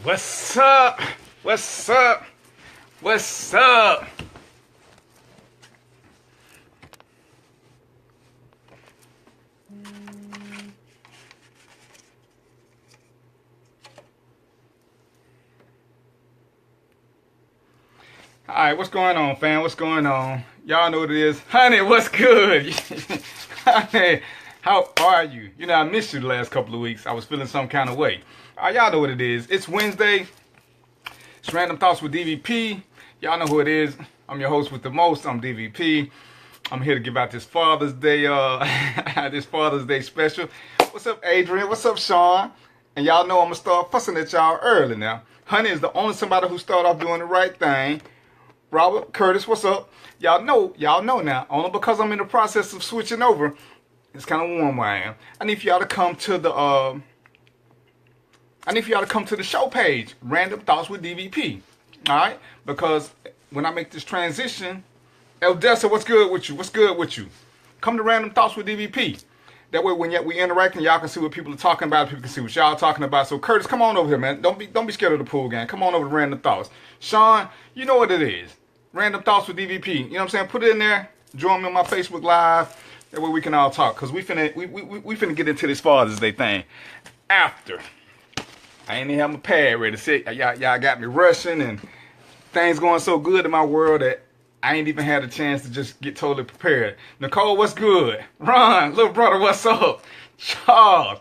What's up? What's up? What's up? All right, what's going on, fam? What's going on? Y'all know what it is. Honey, what's good? Honey, how are you? You know, I missed you the last couple of weeks. I was feeling some kind of way. All right, y'all know what it is. It's Wednesday. It's Random Thoughts with DVP. Y'all know who it is. I'm your host with the most. I'm DVP. I'm here to give out this Father's Day, this Father's Day special. What's up, Adrian? What's up, Sean? And y'all know I'm gonna start fussing at y'all early now. Honey is the only somebody who started off doing the right thing. Robert, Curtis, what's up? Y'all know now. Only because I'm in the process of switching over. It's kind of warm where I am. I need for y'all to come to the show page, Random Thoughts with DVP. All right? Because when I make this transition, Eldessa, what's good with you? What's good with you? Come to Random Thoughts with DVP. That way, when we interacting, y'all can see what people are talking about. People can see what y'all talking about. So, Curtis, come on over here, man. Don't be scared of the pool game. Come on over to Random Thoughts. Sean, you know what it is. Random Thoughts with DVP. You know what I'm saying? Put it in there. Join me on my Facebook Live. That way we can all talk. Because we finna get into this Father's Day thing. After. I ain't even have my pad ready to sit. Y'all got me rushing and things going so good in my world that I ain't even had a chance to just get totally prepared. Nicole, what's good? Ron, little brother, what's up? Charles.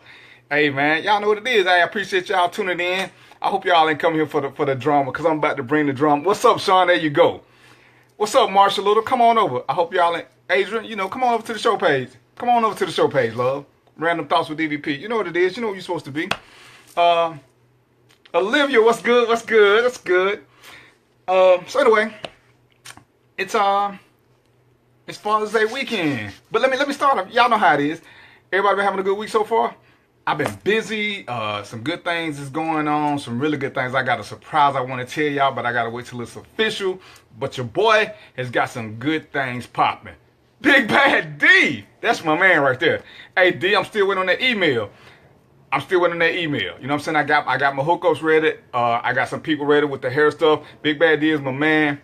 Hey, man, y'all know what it is. I appreciate y'all tuning in. I hope y'all ain't coming here for the drama because I'm about to bring the drama. What's up, Sean? There you go. What's up, Marshall Little? Come on over. I hope y'all ain't. Adrian, come on over to the show page. Come on over to the show page, love. Random Thoughts with DVP. You know what it is. You know what you're supposed to be. Olivia, what's good? What's good? That's good. So anyway, it's Father's Day weekend. But let me start off. Y'all know how it is. Everybody been having a good week so far? I've been busy. Some good things is going on. Some really good things. I got a surprise I want to tell y'all, but I got to wait till it's official. But your boy has got some good things popping. Big Bad D. That's my man right there. Hey, D, I'm still waiting on that email. You know what I'm saying? I got my hookups ready. I got some people ready with the hair stuff. Big Bad D is my man.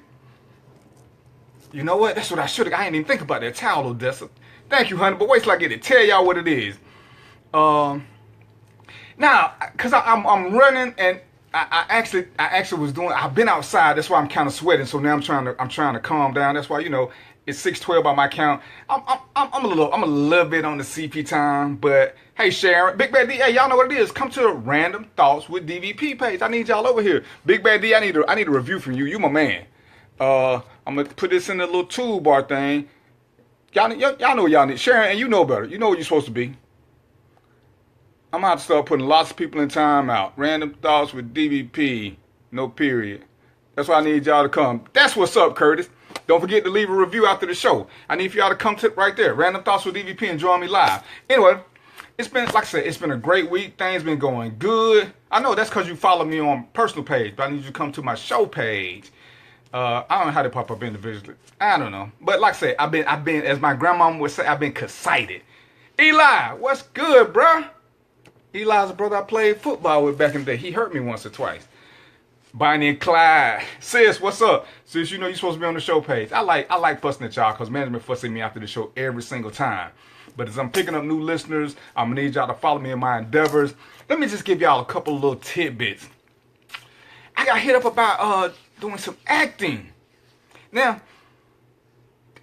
You know what? That's what I should have. I didn't even think about that towel, Odessa. Thank you, honey. But wait till I get it. Tell y'all what it is. Now, cause I'm running and I actually was doing. I've been outside. That's why I'm kind of sweating. So now I'm trying to calm down. That's why it's 6:12 by my count. I'm a little bit on the CP time. But hey, Sharon, Big Bad D, hey, y'all know what it is. Come to the Random Thoughts with DVP page. I need y'all over here. Big Bad D, I need a review from you. You my man. I'm gonna put this in the little toolbar thing. Y'all know what y'all need. Sharon, and you know better. You know what you're supposed to be. I'm going to have to start putting lots of people in time out. Random Thoughts with DVP. No period. That's why I need y'all to come. That's what's up, Curtis. Don't forget to leave a review after the show. I need for y'all to come to right there. Random Thoughts with DVP and join me live. Anyway, it's been, like I said, it's been a great week. Things been going good. I know that's because you follow me on personal page, but I need you to come to my show page. I don't know how they pop up individually. I don't know. But like I said, I've been, as my grandmama would say, I've been excited. Eli, what's good, bruh? Eli's a brother I played football with back in the day. He hurt me once or twice. Bonnie and Clyde. Sis, what's up? Sis, you know you're supposed to be on the show page. I like fussing at y'all because management fussing me after the show every single time. But as I'm picking up new listeners, I'm going to need y'all to follow me in my endeavors. Let me just give y'all a couple little tidbits. I got hit up about doing some acting. Now,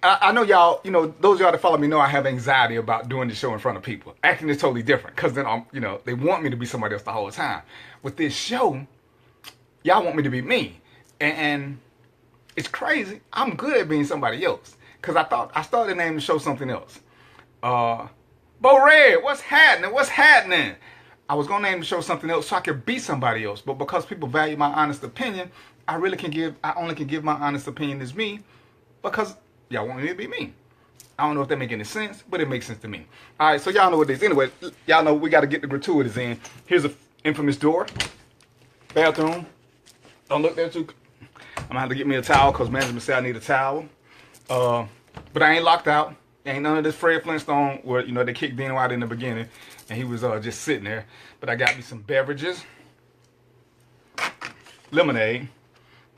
I know y'all, those of y'all that follow me know I have anxiety about doing the show in front of people. Acting is totally different because then they want me to be somebody else the whole time. With this show, y'all want me to be me. And it's crazy. I'm good at being somebody else because I started naming the show something else. Bo Red, what's happening? What's happening? I was going to name the show something else so I could be somebody else. But because people value my honest opinion, I only can give my honest opinion as me because y'all want me to be me. I don't know if that make any sense, but it makes sense to me. All right, so y'all know what it is. Anyway, y'all know we got to get the gratuities in. Here's an infamous door. Bathroom. Don't look there too. I'm going to have to get me a towel because management said I need a towel. But I ain't locked out. Ain't none of this Fred Flintstone where, they kicked Dino out in the beginning and he was just sitting there. But I got me some beverages. lemonade.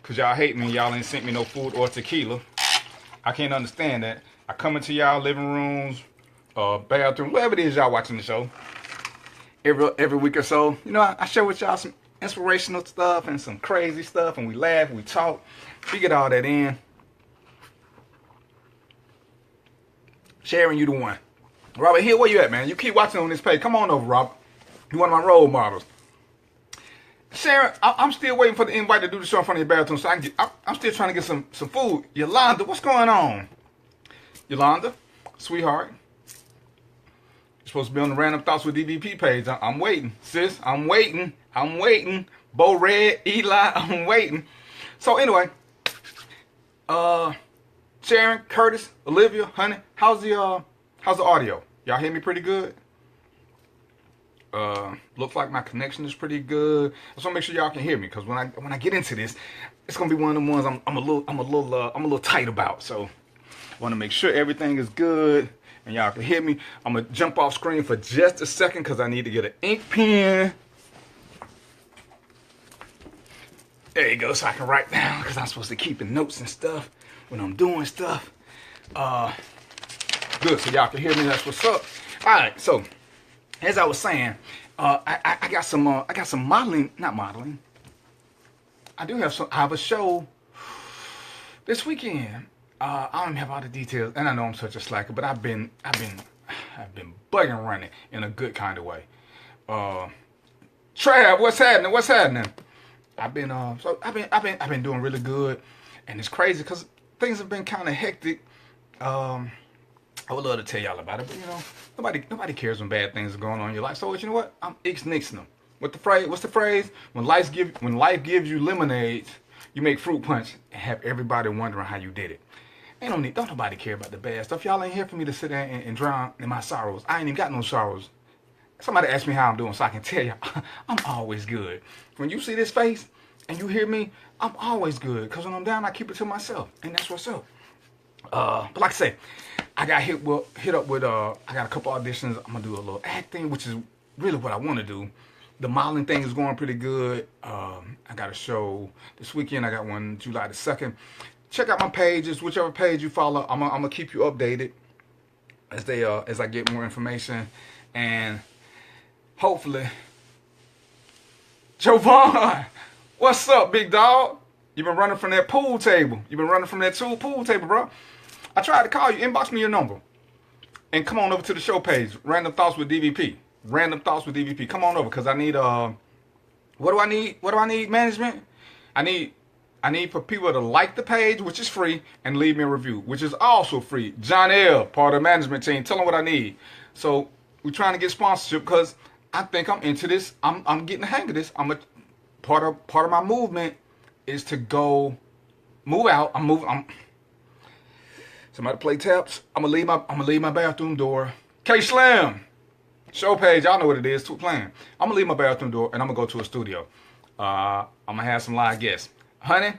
Because y'all hate me. Y'all ain't sent me no food or tequila. I can't understand that. I come into y'all living rooms, bathroom, wherever it is y'all watching the show. Every week or so, you know, I share with y'all some inspirational stuff and some crazy stuff, and we laugh, we talk, we get all that in. Sharon, you the one. Robert Hill, where you at, man? You keep watching on this page. Come on over, Robert. You one of my role models. Sharon, I'm still waiting for the invite to do the show in front of your bathroom, so I'm still trying to get some food. Yolanda, what's going on? Yolanda, sweetheart. You're supposed to be on the Random Thoughts with DVP page. I'm waiting, sis. I'm waiting. Bo Red, Eli, I'm waiting. So anyway, Sharon, Curtis, Olivia, honey, how's the audio? Y'all hear me pretty good? Looks like my connection is pretty good. I just want to make sure y'all can hear me, because when I get into this, it's gonna be one of the ones I'm a little tight about. So I want to make sure everything is good and y'all can hear me. I'm gonna jump off screen for just a second because I need to get an ink pen. There you go, so I can write down, because I'm supposed to keep the notes and stuff when I'm doing stuff. Good, so y'all can hear me. That's what's up. All right, so as I was saying, I got some modeling, not modeling. I have a show this weekend. I don't even have all the details, and I know I'm such a slacker, but I've been bugging running in a good kind of way. Trav, what's happening? I've been doing really good, and it's crazy because things have been kind of hectic. I would love to tell y'all about it, but you know, nobody cares when bad things are going on in your life. So you know what? I'm nixing them. What's the phrase? When life gives you lemonades, you make fruit punch and have everybody wondering how you did it. Don't nobody care about the bad stuff. Y'all ain't here for me to sit there and drown in my sorrows. I ain't even got no sorrows. Somebody ask me how I'm doing so I can tell you I'm always good. When you see this face and you hear me, I'm always good. Because when I'm down, I keep it to myself. And that's what's up. But like I say, I got hit up with I got a couple auditions. I'm going to do a little acting, which is really what I want to do. The modeling thing is going pretty good. I got a show this weekend. I got one July the 2nd. Check out my pages, whichever page you follow. I'm gonna keep you updated as I get more information, and hopefully, Jovan, what's up, big dog? You've been running from that pool table. You've been running from that pool table, bro. I tried to call you. Inbox me your number, and come on over to the show page. Random Thoughts with DVP. Random Thoughts with DVP. Come on over, cause I need what do I need? What do I need? Management. I need for people to like the page, which is free, and leave me a review, which is also free. John L., part of the management team, tell them what I need. So we're trying to get sponsorship because I think I'm into this. I'm getting the hang of this. Part of my movement is to go move out. Somebody play taps. I'm gonna leave my bathroom door. K Slim, show page. Y'all know what it is. Playing. I'm gonna leave my bathroom door and I'm gonna go to a studio. I'm gonna have some live guests. Honey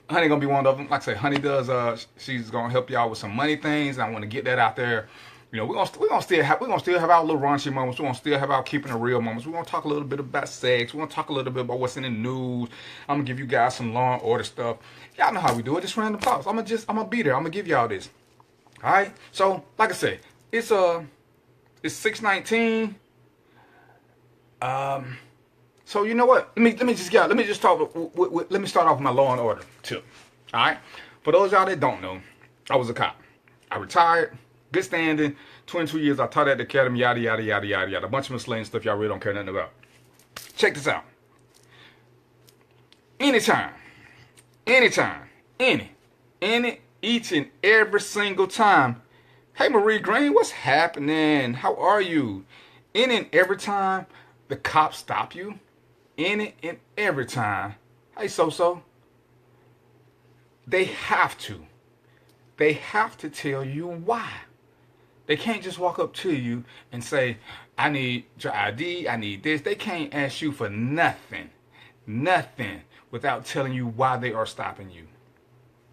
gonna be one of them. Like I say, Honey does. She's gonna help y'all with some money things. And I want to get that out there. You know, we're gonna still have our little raunchy moments. We're gonna still have our keeping it real moments. We're gonna talk a little bit about sex. We're gonna talk a little bit about what's in the news. I'm gonna give you guys some Law and Order stuff. Y'all know how we do it. It's Random Thoughts. I'm gonna be there. I'm gonna give y'all this. All right. So, like I said, it's 6:19. So you know what? Let me start off with my Law and Order tip. All right. For those y'all that don't know, I was a cop. I retired, good standing, 22 years. I taught at the academy, yada yada yada yada yada. A bunch of miscellaneous stuff y'all really don't care nothing about. Check this out. Anytime, each and every single time. Hey Marie Green, what's happening? How are you? Any and every time the cops stop you. Any and every time. Hey, so. They have to tell you why. They can't just walk up to you and say, I need your ID, I need this. They can't ask you for nothing without telling you why they are stopping you.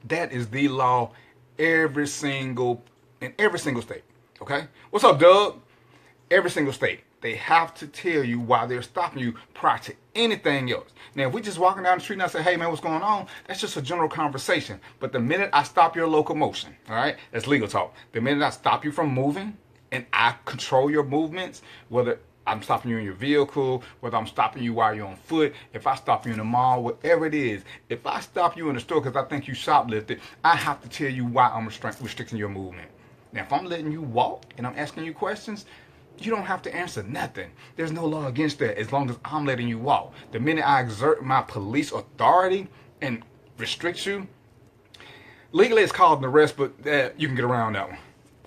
That is the law in every single state. Okay? What's up, Doug? Every single state. They have to tell you why they're stopping you prior to anything else. Now, if we just walking down the street and I say, hey man, what's going on? That's just a general conversation. But the minute I stop your locomotion, all right, that's legal talk. The minute I stop you from moving and I control your movements, whether I'm stopping you in your vehicle, whether I'm stopping you while you're on foot, if I stop you in the mall, whatever it is, if I stop you in the store because I think you shoplifted, I have to tell you why I'm restricting your movement. Now, if I'm letting you walk and I'm asking you questions, you don't have to answer nothing. There's no law against that as long as I'm letting you walk. The minute I exert my police authority and restrict you, legally it's called an arrest, but you can get around that one.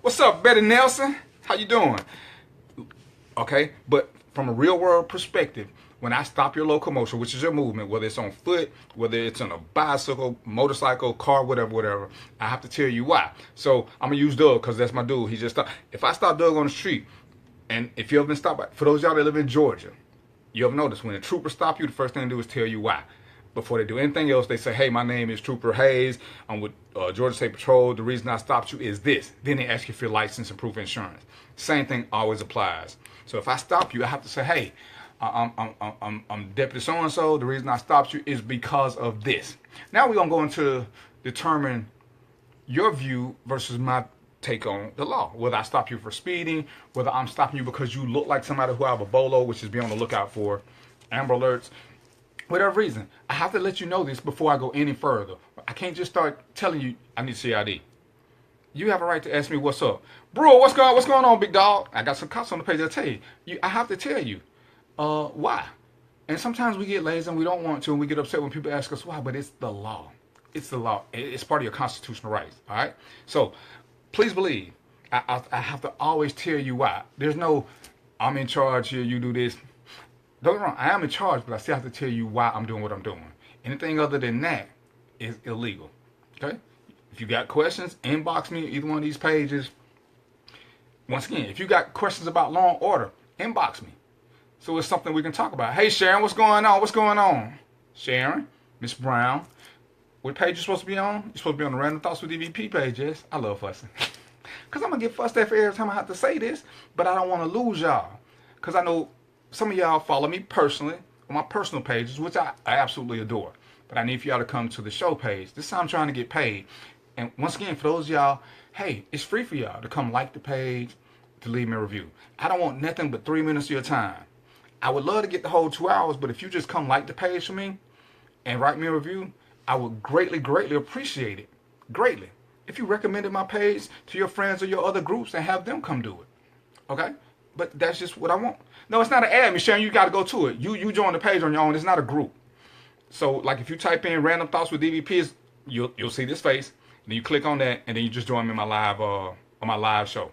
What's up, Betty Nelson? How you doing? Okay, but from a real world perspective, when I stop your locomotion, which is your movement, whether it's on foot, whether it's on a bicycle, motorcycle, car, whatever, I have to tell you why. So I'm gonna use Doug because that's my dude. He just stopped. If I stop Doug on the street, and if you ever been stopped by, for those of y'all that live in Georgia, you ever notice when a trooper stop you, the first thing they do is tell you why. Before they do anything else, they say, hey, my name is Trooper Hayes. I'm with Georgia State Patrol. The reason I stopped you is this. Then they ask you for your license and proof of insurance. Same thing always applies. So if I stop you, I have to say, hey, I'm Deputy so-and-so. The reason I stopped you is because of this. Now we're going to go into determine your view versus my take on the law. Whether I stop you for speeding, whether I'm stopping you because you look like somebody who have a bolo, which is be on the lookout for Amber Alerts. Whatever reason, I have to let you know this before I go any further. I can't just start telling you I need CID. You have a right to ask me what's up. Bro, what's going on, big dog? I got some cops on the page that'll tell you. I have to tell you why. And sometimes we get lazy and we don't want to, and we get upset when people ask us why, but it's the law. It's the law. It's part of your constitutional rights, all right? So please believe, I have to always tell you why. There's no, I'm in charge here, you do this. Don't get me wrong, I am in charge, but I still have to tell you why I'm doing what I'm doing. Anything other than that is illegal, okay? If you got questions, inbox me either one of these pages. Once again, if you got questions about law and order, inbox me. So it's something we can talk about. Hey, Sharon, what's going on? What's going on? Sharon, Miss Brown, what page you supposed to be on? You're supposed to be on the Random Thoughts with DVP pages. I love fussing. Because I'm going to get fussed at for every time I have to say this, but I don't want to lose y'all. Because I know some of y'all follow me personally on my personal pages, which I absolutely adore. But I need for y'all to come to the show page. This is how I'm trying to get paid. And once again, for those of y'all, hey, it's free for y'all to come like the page, to leave me a review. I don't want nothing but 3 minutes of your time. I would love to get the whole 2 hours, but if you just come like the page for me and write me a review, I would greatly, greatly appreciate it. Greatly. If you recommended my page to your friends or your other groups and have them come do it. Okay? But that's just what I want. No, it's not an ad, Miss Sharon. You got to go to it. You join the page on your own. It's not a group. So, like, if you type in Random Thoughts with DVPs, you'll see this face. And then you click on that, and then you just join me in my live on my live show.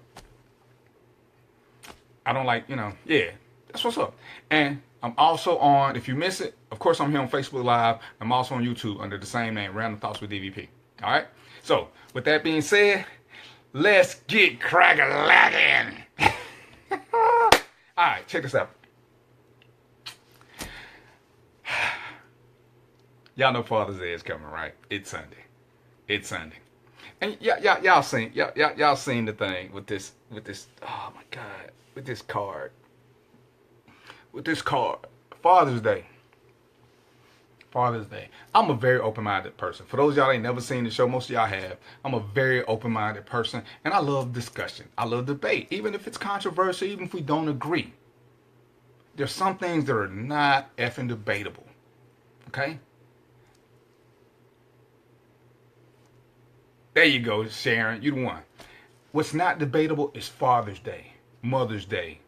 I don't like, yeah, that's what's up. And I'm also on, if you miss it, of course I'm here on Facebook Live. I'm also on YouTube under the same name, Random Thoughts with DVP. All right? So, with that being said, let's get crack-a-lackin'. All right, check this out. Y'all know Father's Day is coming, right? It's Sunday. It's Sunday. And y'all seen the thing with this, oh my God, with this card. Father's Day. Father's Day. I'm a very open-minded person. For those of y'all that ain't never seen the show, most of y'all have. I'm a very open-minded person, and I love discussion. I love debate, even if it's controversial, even if we don't agree. There's some things that are not effing debatable. Okay? There you go, Sharon. You the one. What's not debatable is Father's Day, Mother's Day.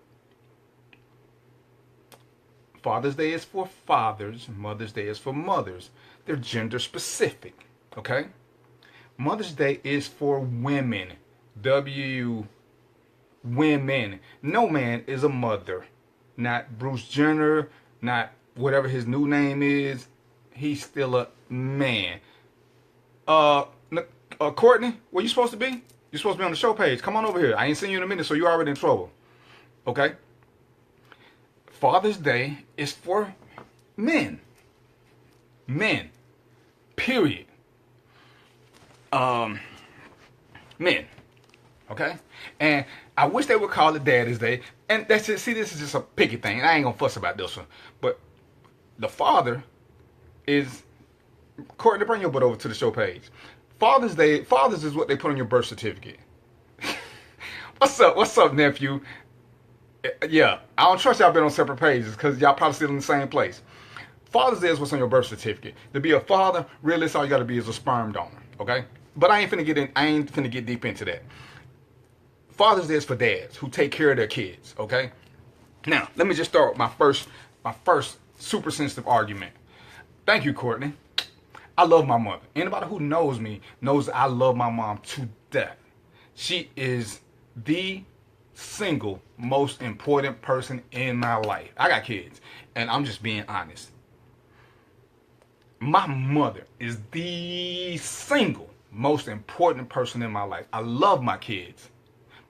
Father's Day is for fathers. Mother's Day is for mothers. They're gender specific. Okay? Mother's Day is for women. Women. No man is a mother. Not Bruce Jenner. Not whatever his new name is. He's still a man. Courtney, where you supposed to be? You're supposed to be on the show page. Come on over here. I ain't seen you in a minute, so you're already in trouble. Okay? Father's Day is for men. Men. Period. Men. Okay? And I wish they would call it Daddy's Day. And that's just, see, this is just a picky thing. I ain't gonna fuss about this one. But The father is, Courtney, bring your butt over to the show page. Father's Day, fathers is what they put on your birth certificate. What's up, nephew? Yeah, I don't trust y'all been on separate pages because y'all probably still in the same place. Father's Day is what's on your birth certificate. To be a father, really, all you got to be is a sperm donor. Okay, but I ain't finna get deep into that. Father's Day is for dads who take care of their kids. Okay, now let me just start with my first super sensitive argument. Thank you, Courtney. I love my mother. Anybody who knows me knows I love my mom to death. She is the single most important person in my life. I got kids, and I'm just being honest. My mother is the single most important person in my life. I love my kids.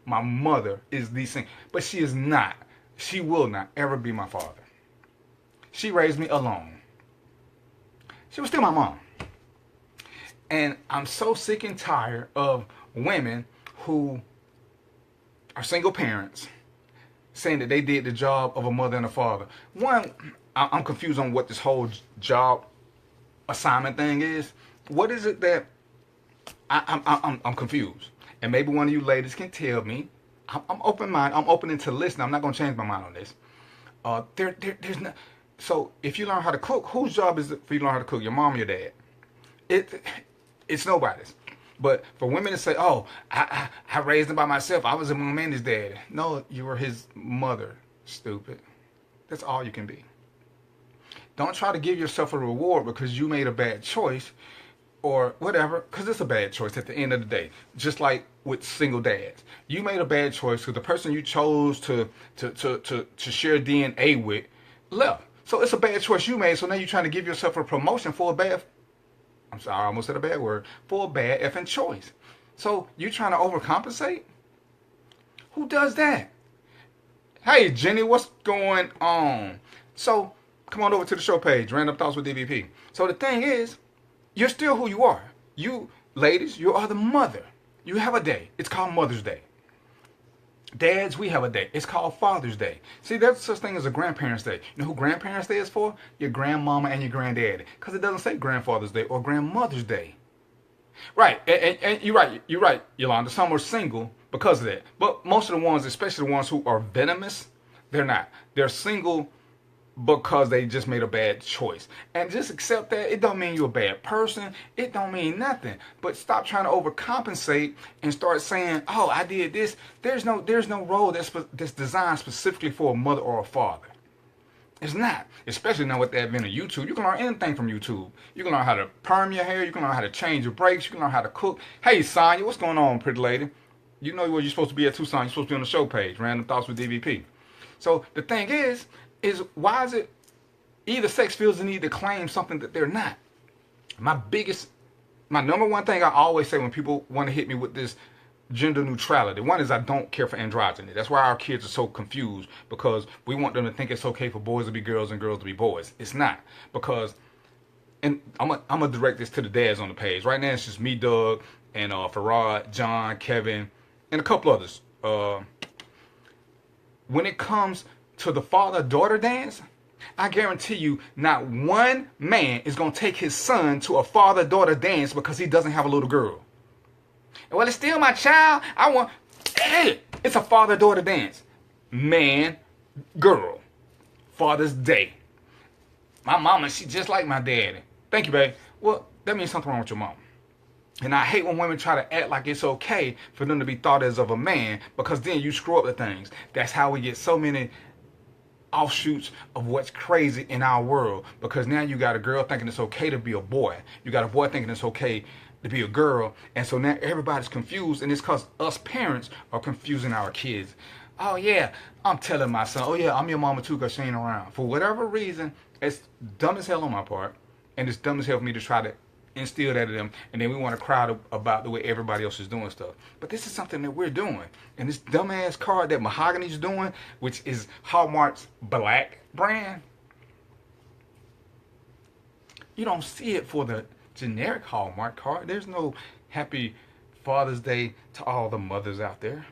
My mother is the single, but she is not. She will not ever be my father. She raised me alone. She was still my mom. And I'm so sick and tired of women who are single parents saying that they did the job of a mother and a father. One, I'm confused on what this whole job assignment thing is. What is it that I'm confused? And maybe one of you ladies can tell me. I'm open-minded. I'm open to listen. I'm not going to change my mind on this. There's no. So if you learn how to cook, whose job is it for you to learn how to cook? Your mom or your dad? It's nobody's. But for women to say, "Oh, I raised him by myself. I was a mom and his dad." No, you were his mother. Stupid. That's all you can be. Don't try to give yourself a reward because you made a bad choice or whatever, because it's a bad choice at the end of the day. Just like with single dads, you made a bad choice because the person you chose to share DNA with left. So it's a bad choice you made. So now you're trying to give yourself a promotion for a bad. I'm sorry, I almost said a bad word. For a bad effing choice. So you're trying to overcompensate? Who does that? Hey, Jenny, what's going on? So come on over to the show page, Random Thoughts with DVP. So the thing is, you're still who you are. You, ladies, you are the mother. You have a day. It's called Mother's Day. Dads, we have a day. It's called Father's Day. See, there's such thing as a Grandparents' Day. You know who Grandparents' Day is for? Your grandmama and your granddaddy. Because it doesn't say Grandfather's Day or Grandmother's Day. Right. And you're right, Yolanda. Some are single because of that. But most of the ones, especially the ones who are venomous, they're not. They're single because they just made a bad choice. And just accept that. It don't mean you're a bad person. It don't mean nothing. But stop trying to overcompensate and start saying, "Oh, I did this." There's no role that's designed specifically for a mother or a father. It's not. Especially now with the advent of YouTube. You can learn anything from YouTube. You can learn how to perm your hair. You can learn how to change your brakes. You can learn how to cook. Hey, Sonya, what's going on, pretty lady? You know where you're supposed to be at too, Sonya. You're supposed to be on the show page, Random Thoughts with DVP. So the thing is why is it either sex feels the need to claim something that they're not? My number one thing I always say when people want to hit me with this gender neutrality, one is I don't care for androgyny. That's why our kids are so confused, because we want them to think it's okay for boys to be girls and girls to be boys. It's not. Because, and I'm gonna direct this to the dads on the page. Right now it's just me, Doug, and Farad, John, Kevin, and a couple others. When it comes to the father-daughter dance, I guarantee you not one man is going to take his son to a father-daughter dance because he doesn't have a little girl. Well, it's still my child. Hey, it's a father-daughter dance. Man, girl, Father's Day. My mama, she just like my daddy. Thank you, babe. Well, that means something wrong with your mom. And I hate when women try to act like it's okay for them to be thought as of a man, because then you screw up the things. That's how we get so many offshoots of what's crazy in our world, because now you got a girl thinking it's okay to be a boy. You got a boy thinking it's okay to be a girl. And so now everybody's confused, and it's because us parents are confusing our kids. Oh yeah, I'm telling my son, oh yeah, I'm your mama too because she ain't around. For whatever reason, it's dumb as hell on my part, and it's dumb as hell for me to try to instill that in them, and then we want to cry about the way everybody else is doing stuff. But this is something that we're doing. And this dumbass card that Mahogany's doing, which is Hallmark's black brand, you don't see it for the generic Hallmark card. There's no happy Father's Day to all the mothers out there.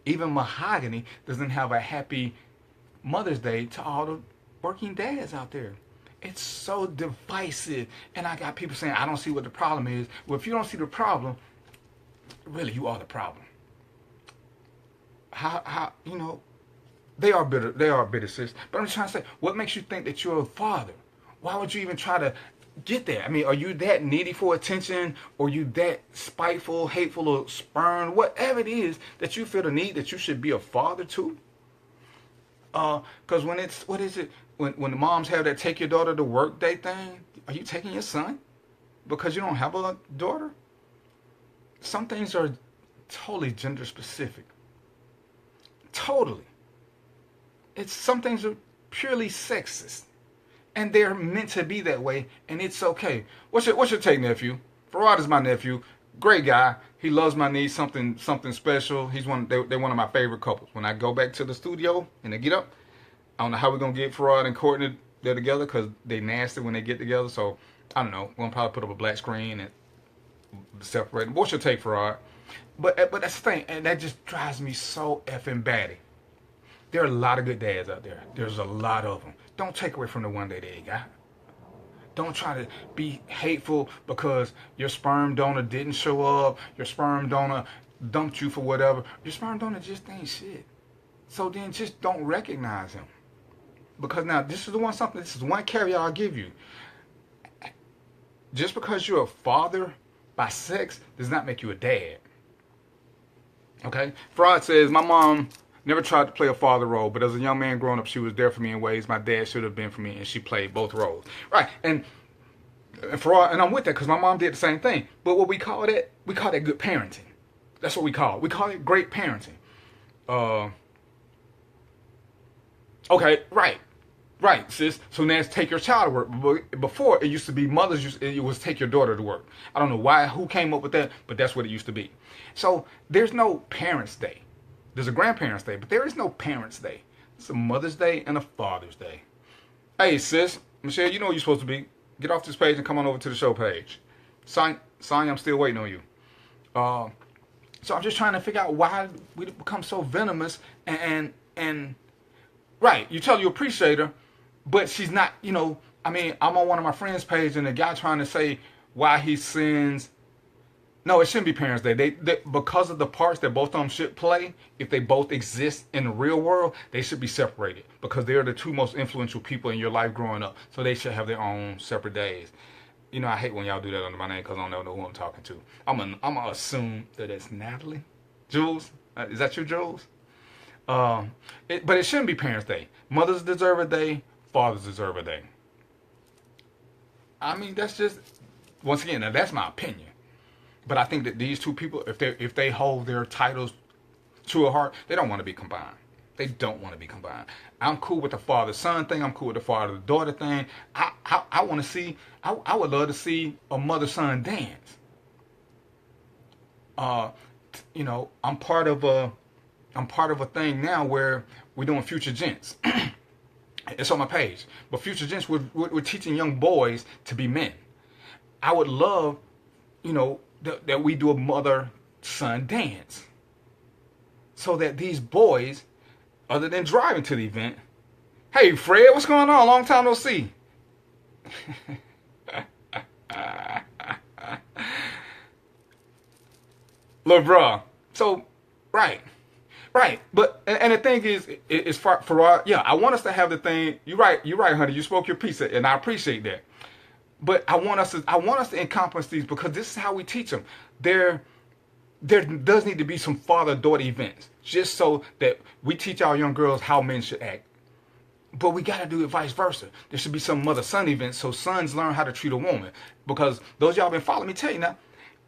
Even Mahogany doesn't have a happy Mother's Day to all the working dads out there. It's so divisive. And I got people saying, I don't see what the problem is. Well, if you don't see the problem, really, you are the problem. How you know, they are bitter. They are bitter, sis. But I'm just trying to say, what makes you think that you're a father? Why would you even try to get there? I mean, are you that needy for attention? Or you that spiteful, hateful, or spurned? Whatever it is that you feel the need that you should be a father to? Because when it's, what is it? When the moms have that take your daughter to work day thing, are you taking your son because you don't have a daughter? Some things are totally gender specific. Totally. Some things are purely sexist. And they're meant to be that way, and it's okay. What's your take, nephew? Farad is my nephew. Great guy. He loves my niece, something special. They're one of my favorite couples. When I go back to the studio and they get up, I don't know how we're gonna get Farad and Courtney there together because they nasty when they get together. So I don't know. We're gonna probably put up a black screen and separate them. What's your take, Farad? But that's the thing, and that just drives me so effing batty. There are a lot of good dads out there. There's a lot of them. Don't take away from the one that they got. Don't try to be hateful because your sperm donor didn't show up. Your sperm donor dumped you for whatever. Your sperm donor just ain't shit. So then just don't recognize him. Because now this is one caveat I'll give you. Just because you're a father by sex does not make you a dad. Okay? Fraud says, my mom never tried to play a father role, but as a young man growing up, she was there for me in ways my dad should have been for me, and she played both roles. Right, and I'm with that because my mom did the same thing. But what we call that good parenting. That's what we call it. We call it great parenting. Okay, right, sis. So now it's take your child to work. Before, it used to be it was take your daughter to work. I don't know who came up with that, but that's what it used to be. So there's no Parents' Day. There's a Grandparents' Day, but there is no Parents' Day. It's a Mother's Day and a Father's Day. Hey, sis, Michelle, you know what you're supposed to be. Get off this page and come on over to the show page. Sonya, I'm still waiting on you. So I'm just trying to figure out why we become so venomous and right, you tell you appreciate her, but she's not, I mean, I'm on one of my friends' page and the guy trying to say why he sends. No, it shouldn't be Parents' Day. They because of the parts that both of them should play, if they both exist in the real world, they should be separated because they're the two most influential people in your life growing up. So they should have their own separate days. I hate when y'all do that under my name because I don't know who I'm talking to. I'm gonna assume that it's Natalie. Jules? Is that you, Jules? But it shouldn't be Parents' Day. Mothers deserve a day. Fathers deserve a day. I mean, that's just, once again, now that's my opinion. But I think that these two people, if they hold their titles to a heart, they don't want to be combined. They don't want to be combined. I'm cool with the father-son thing. I'm cool with the father-daughter thing. I want to see. I would love to see a mother-son dance. I'm part of a thing now where we're doing Future Gents. It's on my page. But Future Gents, we're teaching young boys to be men. I would love, that we do a mother-son dance. So that these boys, other than driving to the event, hey Fred, what's going on? Long time no see. Look, bro. So, right. But, and the thing is, it's for yeah, I want us to have the thing. You're right, honey. You spoke your piece, and I appreciate that. But I want us to encompass these because this is how we teach them. There does need to be some father-daughter events, just so that we teach our young girls how men should act. But we got to do it vice versa. There should be some mother-son events so sons learn how to treat a woman. Because those y'all been following me tell you now,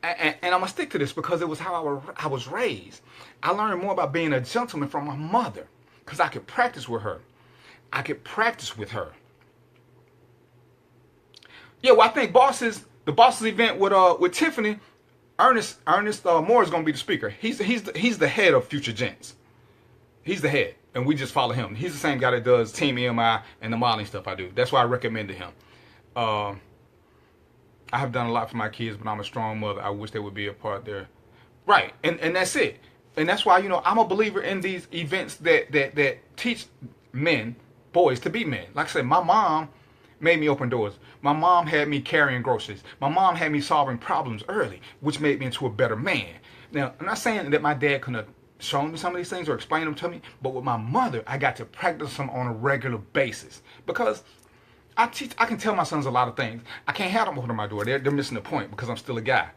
and I'm going to stick to this because it was how I was raised. I learned more about being a gentleman from my mother because I could practice with her. Yeah, well, I think the bosses event with Tiffany, Ernest Moore is gonna be the speaker. He's the head of Future Gents. He's the head, and we just follow him. He's the same guy that does Team EMI and the modeling stuff I do. That's why I recommended him. I have done a lot for my kids, but I'm a strong mother. I wish they would be a part there. Right, and that's it. And that's why I'm a believer in these events that teach men boys to be men. Like I said, my mom made me open doors. My mom had me carrying groceries. My mom had me solving problems early, which made me into a better man. Now, I'm not saying that my dad couldn't have shown me some of these things or explained them to me, but with my mother, I got to practice them on a regular basis because I can tell my sons a lot of things. I can't have them open my door. They're missing the point because I'm still a guy.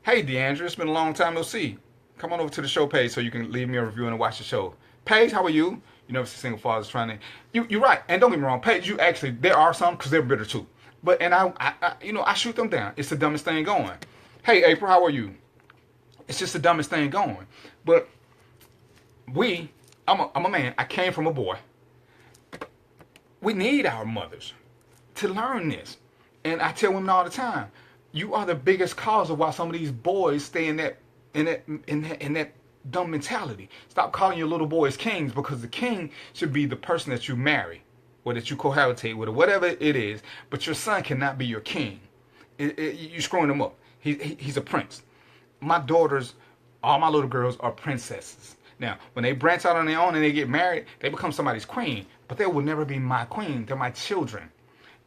Hey, DeAndre, it's been a long time no see. Come on over to the show page so you can leave me a review and watch the show. Paige, how are you? You never see single fathers trying to. You're right, and don't get me wrong, Paige. You actually there are some because they're bitter too. But and I shoot them down. It's the dumbest thing going. Hey, April, how are you? It's just the dumbest thing going. But I'm a man. I came from a boy. We need our mothers to learn this, and I tell women all the time, you are the biggest cause of why some of these boys stay in that dumb mentality. Stop calling your little boys kings because the king should be the person that you marry or that you cohabitate with or whatever it is. But your son cannot be your king. You're screwing him up. He's a prince. My daughters, all my little girls are princesses. Now, when they branch out on their own and they get married, they become somebody's queen. But they will never be my queen. They're my children.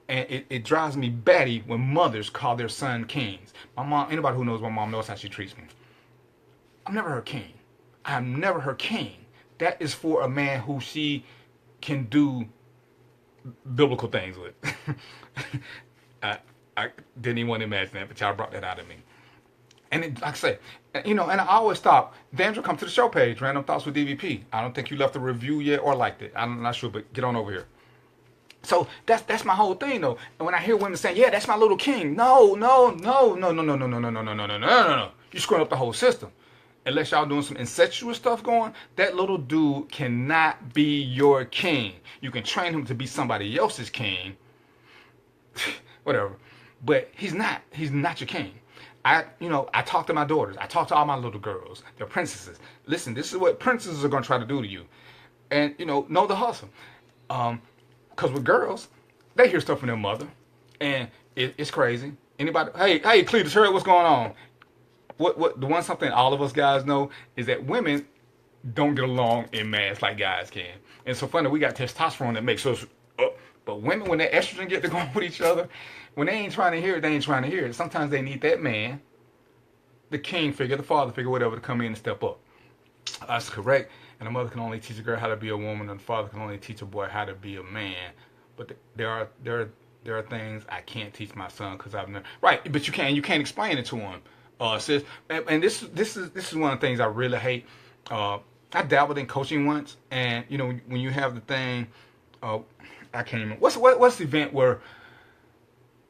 And it drives me batty when mothers call their son kings. My mom, anybody who knows my mom knows how she treats me. I'm never her king. I'm never her king. That is for a man who she can do biblical things with. I didn't even want to imagine that, but y'all brought that out of me. And like I said, and I always stop. Dandra, come to the show page, Random Thoughts with DVP. I don't think you left a review yet or liked it. I'm not sure, but get on over here. So that's my whole thing, though. And when I hear women saying, "Yeah, that's my little king," no. You screwing up the whole system. Unless y'all doing some incestuous stuff going, that little dude cannot be your king. You can train him to be somebody else's king, whatever, but he's not. He's not your king. I talk to my daughters. I talk to all my little girls. They're princesses. Listen, this is what princesses are gonna try to do to you, and know the hustle. Because with girls, they hear stuff from their mother, and it's crazy. Anybody? Hey, Cletus, heard what's going on? Something all of us guys know is that women don't get along in mass like guys can. And it's so funny, we got testosterone that makes us up. But women, when that estrogen get to going with each other, when they ain't trying to hear it, they ain't trying to hear it. Sometimes they need that man, the king figure, the father figure, whatever, to come in and step up. That's correct. And a mother can only teach a girl how to be a woman, and the father can only teach a boy how to be a man. But there are things I can't teach my son because I've never. Right, but you can't explain it to him. Sis, and this is one of the things I really hate. I dabbled in coaching once, and when you have the thing, I can't even. What's the event where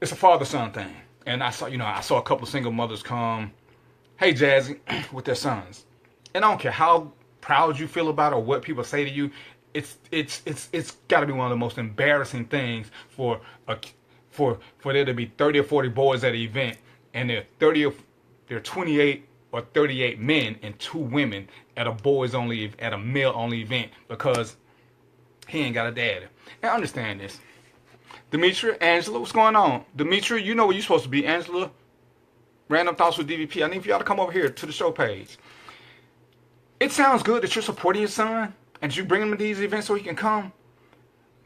it's a father-son thing, and I saw a couple of single mothers come, hey Jazzy, with their sons, and I don't care how proud you feel about it or what people say to you, it's got to be one of the most embarrassing things for there to be 30 or 40 boys at an event, and there are 28 or 38 men and 2 women at a male only event because he ain't got a daddy. And understand this. Demetria, Angela, what's going on? Demetria, you know where you're supposed to be. Angela, Random Thoughts with DVP. I need for y'all to come over here to the show page. It sounds good that you're supporting your son and you bring him to these events so he can come.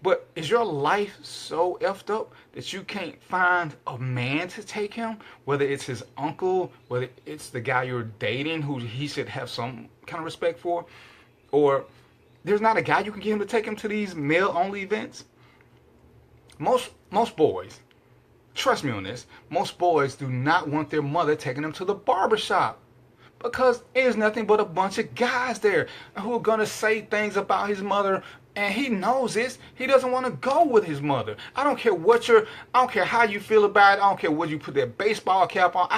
But is your life so effed up that you can't find a man to take him? Whether it's his uncle, whether it's the guy you're dating who he should have some kind of respect for, or there's not a guy you can get him to take him to these male-only events? Most boys, trust me on this, most boys do not want their mother taking them to the barbershop. Because there's nothing but a bunch of guys there who are going to say things about his mother, and he knows this. He doesn't want to go with his mother. I don't care I don't care how you feel about it. I don't care whether you put that baseball cap on.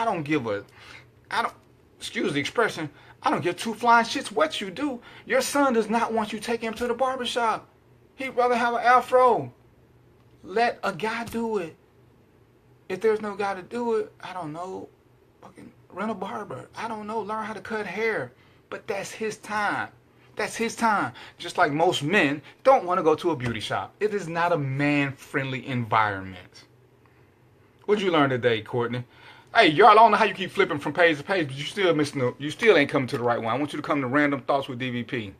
Excuse the expression, I don't give 2 flying shits what you do. Your son does not want you taking him to the barbershop. He'd rather have an afro. Let a guy do it. If there's no guy to do it, I don't know, fucking rent a barber. I don't know, learn how to cut hair. But that's his time. That's his time. Just like most men don't want to go to a beauty shop. It is not a man-friendly environment. What'd you learn today, Courtney? Hey, y'all, I don't know how you keep flipping from page to page, but you still ain't coming to the right one. I want you to come to Random Thoughts with DVP.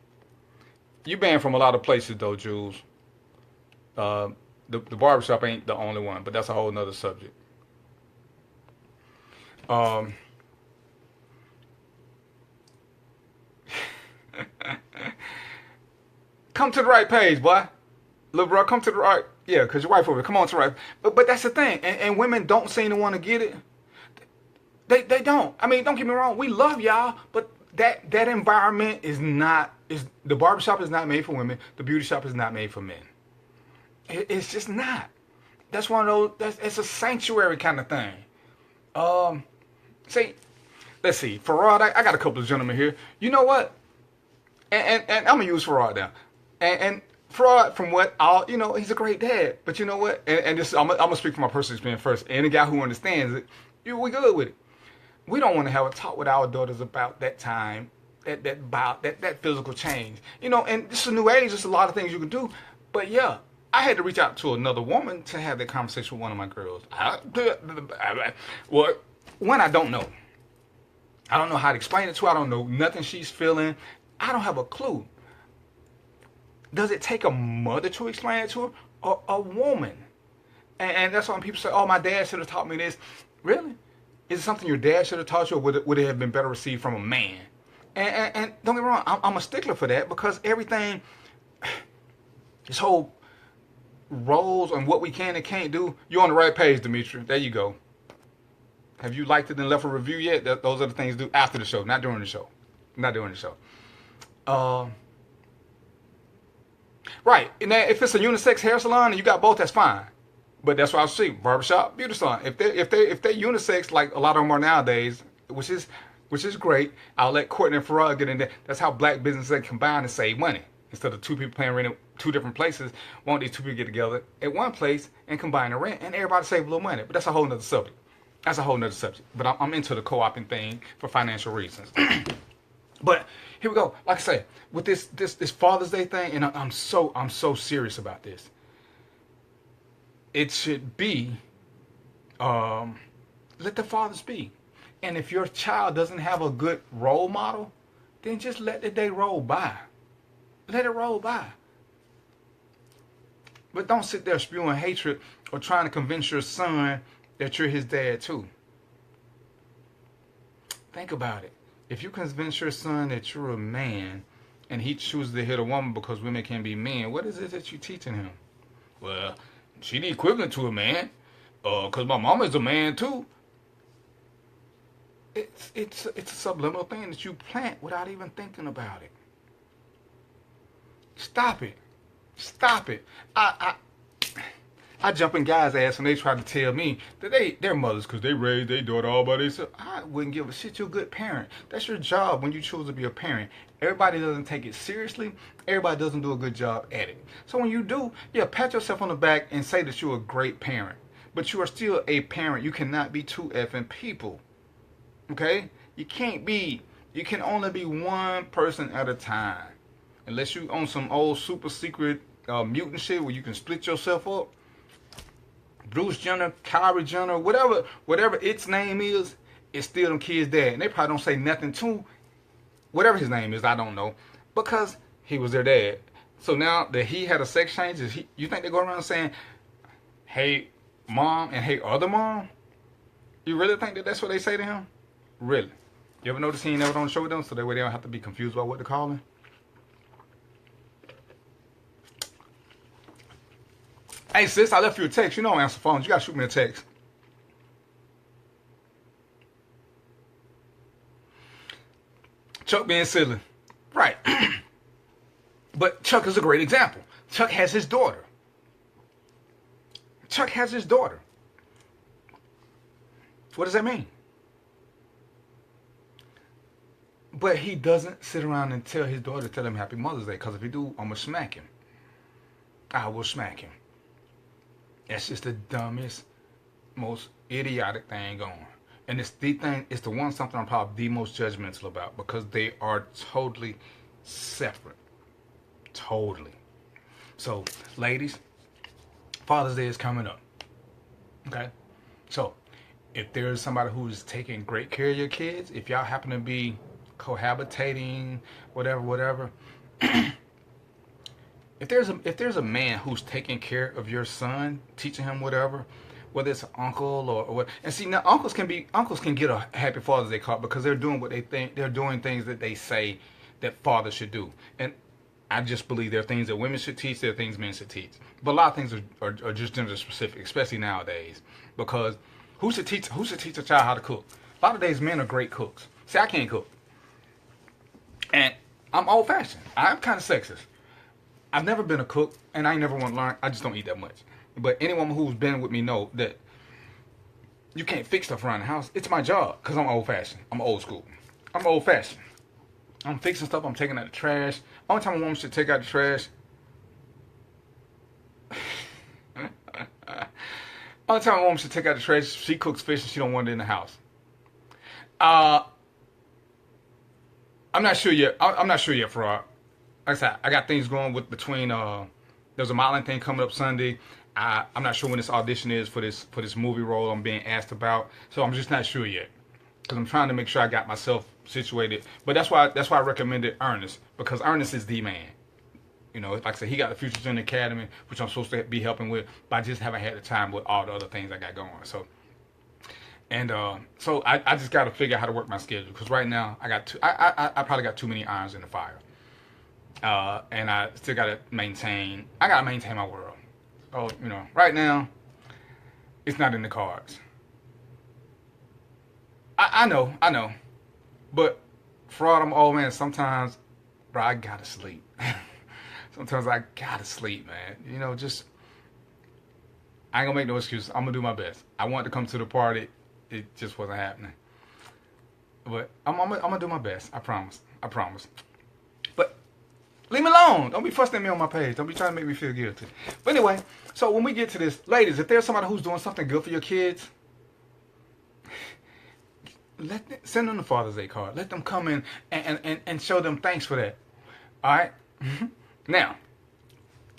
You banned from a lot of places, though, Jules. Uh, the barbershop ain't the only one, but that's a whole nother subject. Um, come to the right page, boy. Little bro, come to the right. Yeah, because your wife over here. Come on to the right. But that's the thing. And women don't seem to want to get it. They don't. I mean, don't get me wrong. We love y'all, but that environment is not, is the barbershop is not made for women. The beauty shop is not made for men. It's just not. That's one of those, it's a sanctuary kind of thing. Um, see, let's see. Farad, I got a couple of gentlemen here. You know what? And I'm gonna use Farad now. And Farad, from what all you know, he's a great dad. But you know what? And this, I'm gonna speak from my personal experience first. And the guy who understands it, we good with it. We don't want to have a talk with our daughters about that time, that physical change. You know, and this is a new age. There's a lot of things you can do. But yeah, I had to reach out to another woman to have that conversation with one of my girls. Well, one, I don't know. I don't know how to explain it to her. I don't know nothing she's feeling. I don't have a clue. Does it take a mother to explain it to her, or a woman? And that's why when people say, "Oh, my dad should have taught me this." Really? Is it something your dad should have taught you, or would it have been better received from a man? And don't get me wrong, I'm a stickler for that, because everything, this whole roles and what we can and can't do, you're on the right page, Demetri. There you go. Have you liked it and left a review yet? Those are the things to do after the show, not during the show. Not during the show. Right. And then if it's a unisex hair salon and you got both, that's fine. But that's what I see. Barbershop, beauty salon. If they're unisex like a lot of them are nowadays, which is great, I'll let Courtney and Farad get in there. That's how black businesses combine and save money. Instead of two people paying rent at two different places, won't these two people get together at one place and combine the rent and everybody save a little money? But that's a whole nother subject. That's a whole nother subject. But I'm into the co-oping thing for financial reasons. But here we go. Like I say, with this Father's Day thing, and I'm so serious about this. It should be, let the fathers be. And if your child doesn't have a good role model, then just let the day roll by. Let it roll by. But don't sit there spewing hatred or trying to convince your son that you're his dad too. Think about it. If you convince your son that you're a man and he chooses to hit a woman because women can be men, what is it that you're teaching him? Well, she the equivalent to a man, because my mama is a man too. It's a subliminal thing that you plant without even thinking about it. Stop it. Stop it. I jump in guys' ass when they try to tell me that they're mothers because they raised their daughter all by themselves. I wouldn't give a shit. You're a good parent. That's your job when you choose to be a parent. Everybody doesn't take it seriously. Everybody doesn't do a good job at it. So when you do, yeah, pat yourself on the back and say that you're a great parent. But you are still a parent. You cannot be two effing people. Okay? You can't be. You can only be one person at a time. Unless you own some old super secret mutant shit where you can split yourself up. Bruce Jenner, Kylie Jenner, whatever its name is, it's still them kids' dad. And they probably don't say nothing to whatever his name is, I don't know. Because he was their dad. So now that he had a sex change, you think they go around saying, hey, mom, and hey, other mom? You really think that that's what they say to him? Really? You ever notice he ain't never on the show with them, so that way they don't have to be confused about what to call him? Hey sis, I left you a text. You know I don't answer phones. You gotta shoot me a text. Chuck being silly. Right. But Chuck is a great example. Chuck has his daughter. Chuck has his daughter. What does that mean? But he doesn't sit around and tell his daughter, tell him Happy Mother's Day. Because if he do, I'm going to smack him. I will smack him. That's just the dumbest, most idiotic thing going. And it's the thing, it's the one something I'm probably the most judgmental about, because they are totally separate. Totally. So, ladies, Father's Day is coming up. Okay? So, if there's somebody who's taking great care of your kids, if y'all happen to be cohabitating, whatever, if there's a man who's taking care of your son, teaching him whatever, whether it's an uncle or what. And see, now uncles can get a happy Father's Day card because they're doing what they think, they're doing things that they say that fathers should do. And I just believe there are things that women should teach, there are things men should teach. But a lot of things are just gender specific, especially nowadays. Because who should teach a child how to cook? A lot of days men are great cooks. See, I can't cook. And I'm old fashioned. I'm kind of sexist. I've never been a cook, and I ain't never want to learn. I just don't eat that much. But any woman who's been with me know that you can't fix stuff around the house. It's my job because I'm old fashioned. I'm old school. I'm old fashioned. I'm fixing stuff. I'm taking out the trash. Only time a woman should take out the trash. Only time a woman should take out the trash. She cooks fish and she don't want it in the house. I'm not sure yet. I'm not sure yet, Farad. Like I said, I got things going with between. There's a modeling thing coming up Sunday. I'm not sure when this audition is for this movie role I'm being asked about. So I'm just not sure yet because I'm trying to make sure I got myself situated. But that's why I recommended Ernest, because Ernest is the man. You know, like I said, he got the Future Gen Academy, which I'm supposed to be helping with, but I just haven't had the time with all the other things I got going. So. And so I just got to figure out how to work my schedule, because right now I probably got too many irons in the fire, and I still got to maintain. I got to maintain my world. So right now it's not in the cards. I know, but Fraud, I'm old man. Sometimes, bro, I gotta sleep. Sometimes I gotta sleep, man. Just I ain't gonna make no excuses. I'm gonna do my best. I wanted to come to the party. It just wasn't happening. But I'm gonna do my best. I promise. But leave me alone. Don't be fussing at me on my page. Don't be trying to make me feel guilty. But anyway, so when we get to this, ladies, if there's somebody who's doing something good for your kids, send them the Father's Day card. Let them come in and show them thanks for that. All right? Now,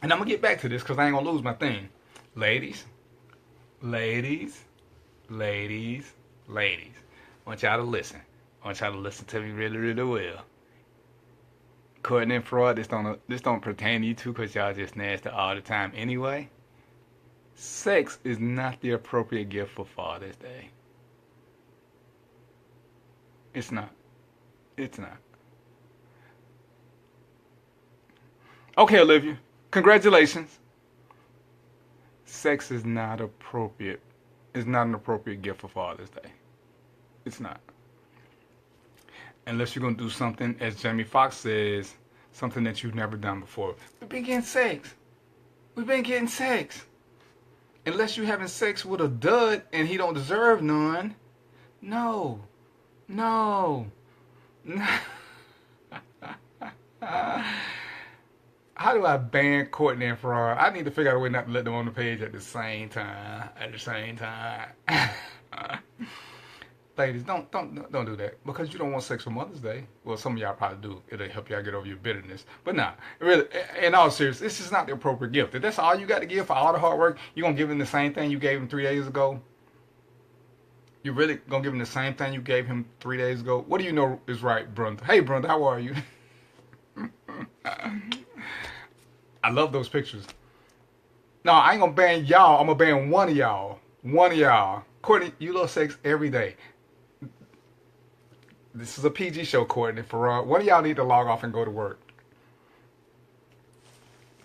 and I'm going to get back to this because I ain't going to lose my thing. Ladies, I want y'all to listen. I want y'all to listen to me really, really well. Courtney and Fraud, this don't pertain to you two because y'all just nasty all the time anyway. Sex is not the appropriate gift for Father's Day. It's not. Okay, Olivia. Congratulations. Sex is not appropriate. It's not an appropriate gift for Father's Day. It's not. Unless you're going to do something, as Jamie Foxx says, something that you've never done before. We've been getting sex. Unless you're having sex with a dud and he don't deserve none. No. How do I ban Courtney and Farrar? I need to figure out a way not to let them on the page at the same time. Ladies, don't do that, because you don't want sex for Mother's Day. Well, some of y'all probably do. It'll help y'all get over your bitterness. But nah, really, in all seriousness, this is not the appropriate gift. If that's all you got to give for all the hard work, you gonna give him the same thing you gave him 3 days ago? You really gonna give him the same thing you gave him 3 days ago? What do you know is right, Brenda? Hey, Brenda, how are you? I love those pictures. No, I ain't gonna ban y'all. I'm gonna ban one of y'all. Courtney, you love sex every day. This is a PG show, Courtney. For one of y'all need to log off and go to work.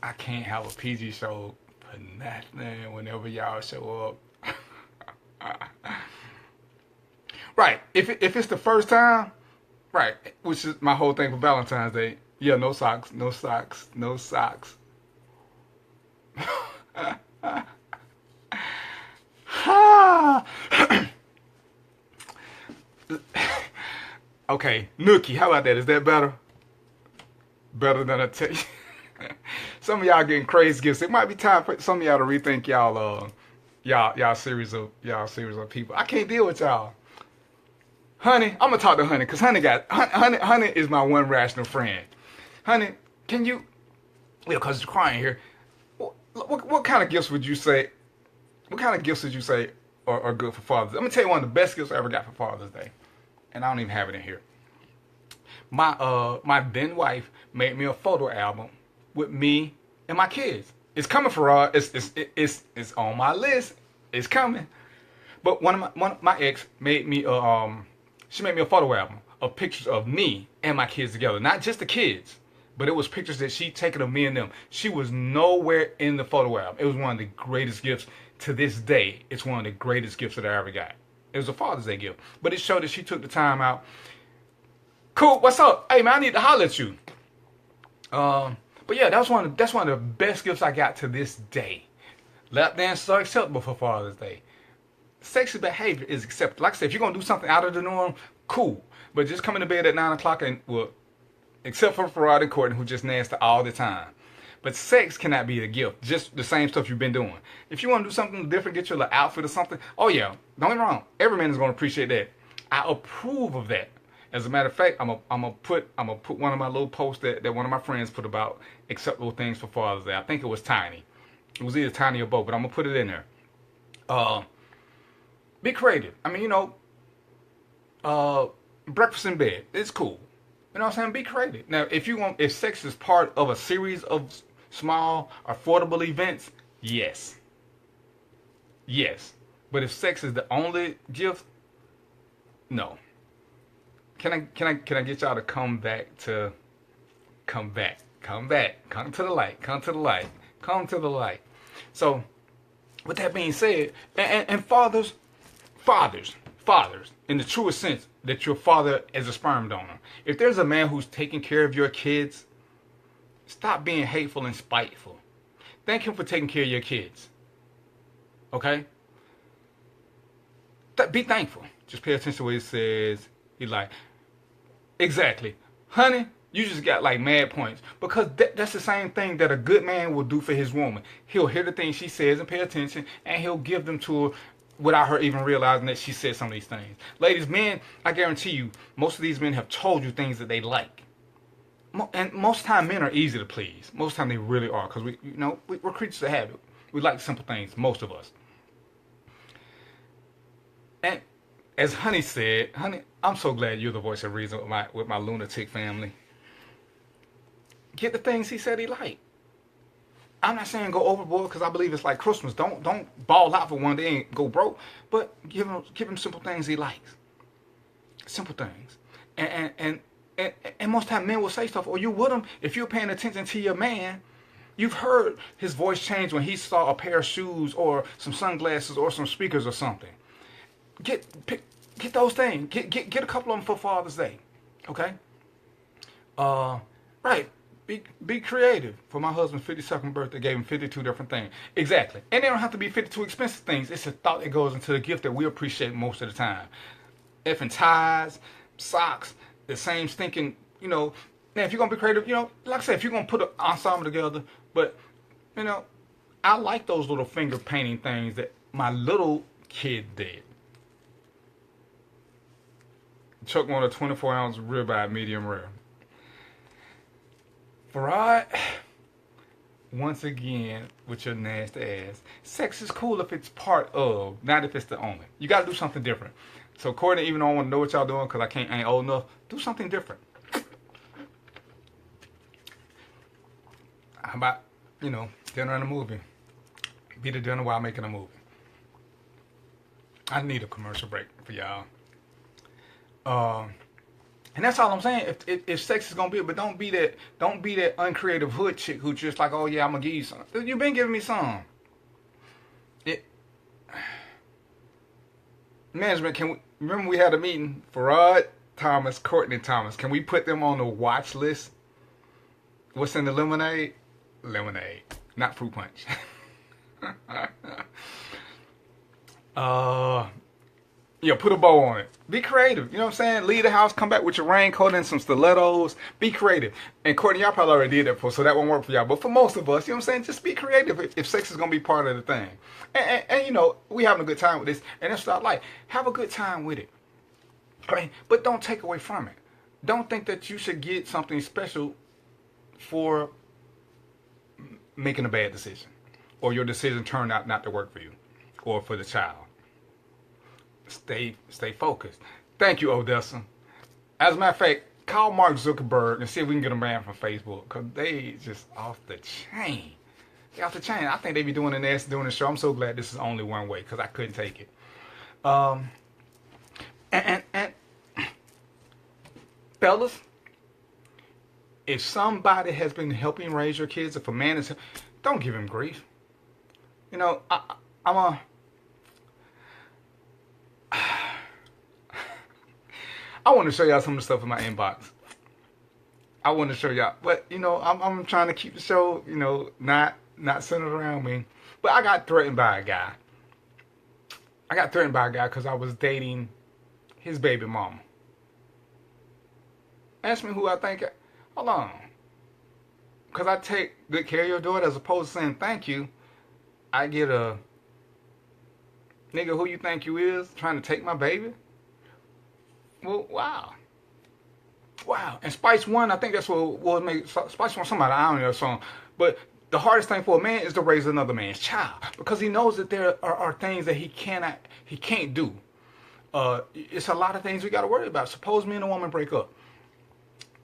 I can't have a PG show for nothing whenever y'all show up. Right. If it's the first time, right, which is my whole thing for Valentine's Day. Yeah, no socks. Okay, Nookie, how about that? Is that better? Better than I tell you. Some of y'all getting crazy gifts. It might be time for some of y'all to rethink y'all series of people. I can't deal with y'all. Honey, I'm gonna talk to Honey, because Honey is my one rational friend. Honey, can you? Yeah, because it's crying here. What kind of gifts would you say? What kind of gifts would you say are good for Father's Day? I'm gonna tell you one of the best gifts I ever got for Father's Day, and I don't even have it in here. My then wife made me a photo album with me and my kids. It's coming, Farad. It's on my list. It's coming. But one of my ex made me she made me a photo album of pictures of me and my kids together. Not just the kids, but it was pictures that she taken of me and them. She was nowhere in the photo album. It was one of the greatest gifts to this day. It's one of the greatest gifts that I ever got. It was a Father's Day gift, but it showed that she took the time out. Cool, what's up? Hey man, I need to holler at you. But yeah, that's one of the best gifts I got to this day. Lap dances are acceptable for Father's Day. Sexy behavior is acceptable. Like I said, if you're gonna do something out of the norm, cool. But just coming to bed at 9 o'clock and well, except for Farad and Courtney, who just nasty all the time. But sex cannot be a gift. Just the same stuff you've been doing. If you want to do something different, get your little outfit or something. Oh yeah, don't get me wrong. Every man is gonna appreciate that. I approve of that. As a matter of fact, I'm gonna put one of my little posts that one of my friends put about acceptable things for Father's Day. I think it was Tiny. It was either Tiny or both, but I'm gonna put it in there. Be creative. I mean, breakfast in bed. It's cool. You know what I'm saying? Be creative. Now, if sex is part of a series of small, affordable events, yes. Yes. But if sex is the only gift, no. Can I get y'all to come back? Come to the light. Come to the light. So, with that being said, and fathers, in the truest sense, that your father is a sperm donor. If there's a man who's taking care of your kids, stop being hateful and spiteful. Thank him for taking care of your kids. Okay? Be thankful. Just pay attention to what he says. He's like, exactly. Honey, you just got like mad points. Because that's the same thing that a good man will do for his woman. He'll hear the things she says and pay attention, and he'll give them to her without her even realizing that she said some of these things. Ladies, men, I guarantee you, most of these men have told you things that they like. And most of the time, men are easy to please. Most of the time, they really are. Because we're creatures of habit. We like simple things, most of us. And as Honey said, Honey, I'm so glad you're the voice of reason with my lunatic family. Get the things he said he liked. I'm not saying go overboard because I believe it's like Christmas. Don't ball out for one day and go broke. But give him simple things he likes. Simple things. And most time men will say stuff, or you with him, if you're paying attention to your man, you've heard his voice change when he saw a pair of shoes or some sunglasses or some speakers or something. Get those things. Get a couple of them for Father's Day. Okay? Right. Be creative. For my husband's 52nd birthday, gave him 52 different things. Exactly. And they don't have to be 52 expensive things. It's a thought that goes into the gift that we appreciate most of the time. Effing ties, socks, the same stinking, Now, if you're going to be creative, like I said, if you're going to put an ensemble together, but, I like those little finger painting things that my little kid did. Chuck wanted a 24-ounce ribeye, medium rare. Farad, once again, with your nasty ass, sex is cool if it's part of, not if it's the only. You got to do something different. So, Courtney, even though I want to know what y'all doing because I ain't old enough, do something different. How about, dinner and a movie? Be the dinner while making a movie. I need a commercial break for y'all. And that's all I'm saying. If sex is gonna be, but don't be that uncreative hood chick who just like, oh yeah, I'm gonna give you some. You've been giving me some. Management, can we remember we had a meeting? Farad Thomas, Courtney Thomas. Can we put them on the watch list? What's in the lemonade? Lemonade, not fruit punch. Yeah, put a bow on it. Be creative. You know what I'm saying? Leave the house, come back with your raincoat and some stilettos. Be creative. And Courtney, y'all probably already did that before, so that won't work for y'all. But for most of us, you know what I'm saying? Just be creative if sex is going to be part of the thing. And we having a good time with this. And that's what I like. Have a good time with it. Right? But don't take away from it. Don't think that you should get something special for making a bad decision. Or your decision turned out not to work for you. Or for the child. Stay focused. Thank you, Odessa. As a matter of fact, call Mark Zuckerberg and see if we can get him banned from Facebook, because they just off the chain. They off the chain. I think they be doing the nasty doing the show. I'm so glad this is only one way because I couldn't take it. Um, and fellas, if somebody has been helping raise your kids, if a man is, don't give him grief. You know, I'm a. I want to show y'all some of the stuff in my inbox. I want to show y'all, but you know, I'm trying to keep the show, you know, not centered around me. But I got threatened by a guy. I got threatened by a guy because I was dating his baby mama. Ask me who I think. Hold on. Because I take good care of your daughter as opposed to saying thank you. I get a nigga who you think you is trying to take my baby. Well, wow. Wow. And Spice One, I think that's what made Spice One somebody, I don't know the song. But the hardest thing for a man is to raise another man's child. Because he knows that there are things that he can't do. It's a lot of things we got to worry about. Suppose me and a woman break up.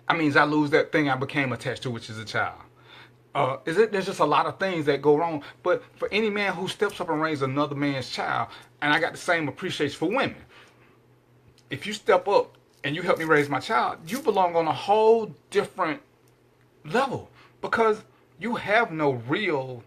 I means I lose that thing I became attached to, which is a child. There's just a lot of things that go wrong. But for any man who steps up and raises another man's child, and I got the same appreciation for women. If you step up and you help me raise my child, you belong on a whole different level because you have no real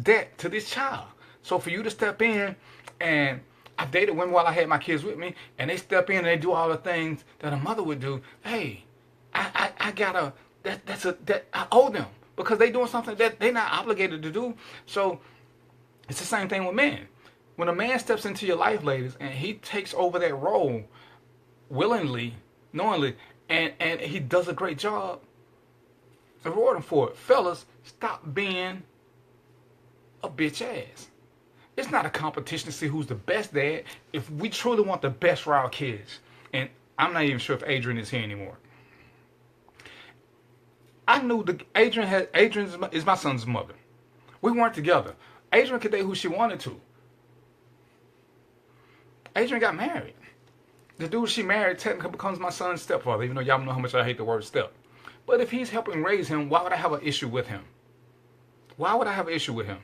debt to this child. So for you to step in, and I've dated women while I had my kids with me, and they step in and they do all the things that a mother would do. Hey, I gotta, that I owe them because they doing something that they're not obligated to do. So it's the same thing with men. When a man steps into your life, ladies, and he takes over that role willingly, knowingly, and he does a great job, reward him for it. Fellas, stop being a bitch ass. It's not a competition to see who's the best dad. If we truly want the best for our kids, and I'm not even sure if Adrian is here anymore. I knew Adrian is my son's mother. We weren't together. Adrian could date who she wanted to. Adrian got married. The dude she married technically becomes my son's stepfather, even though y'all know how much I hate the word step. But if he's helping raise him, why would I have an issue with him? Why would I have an issue with him?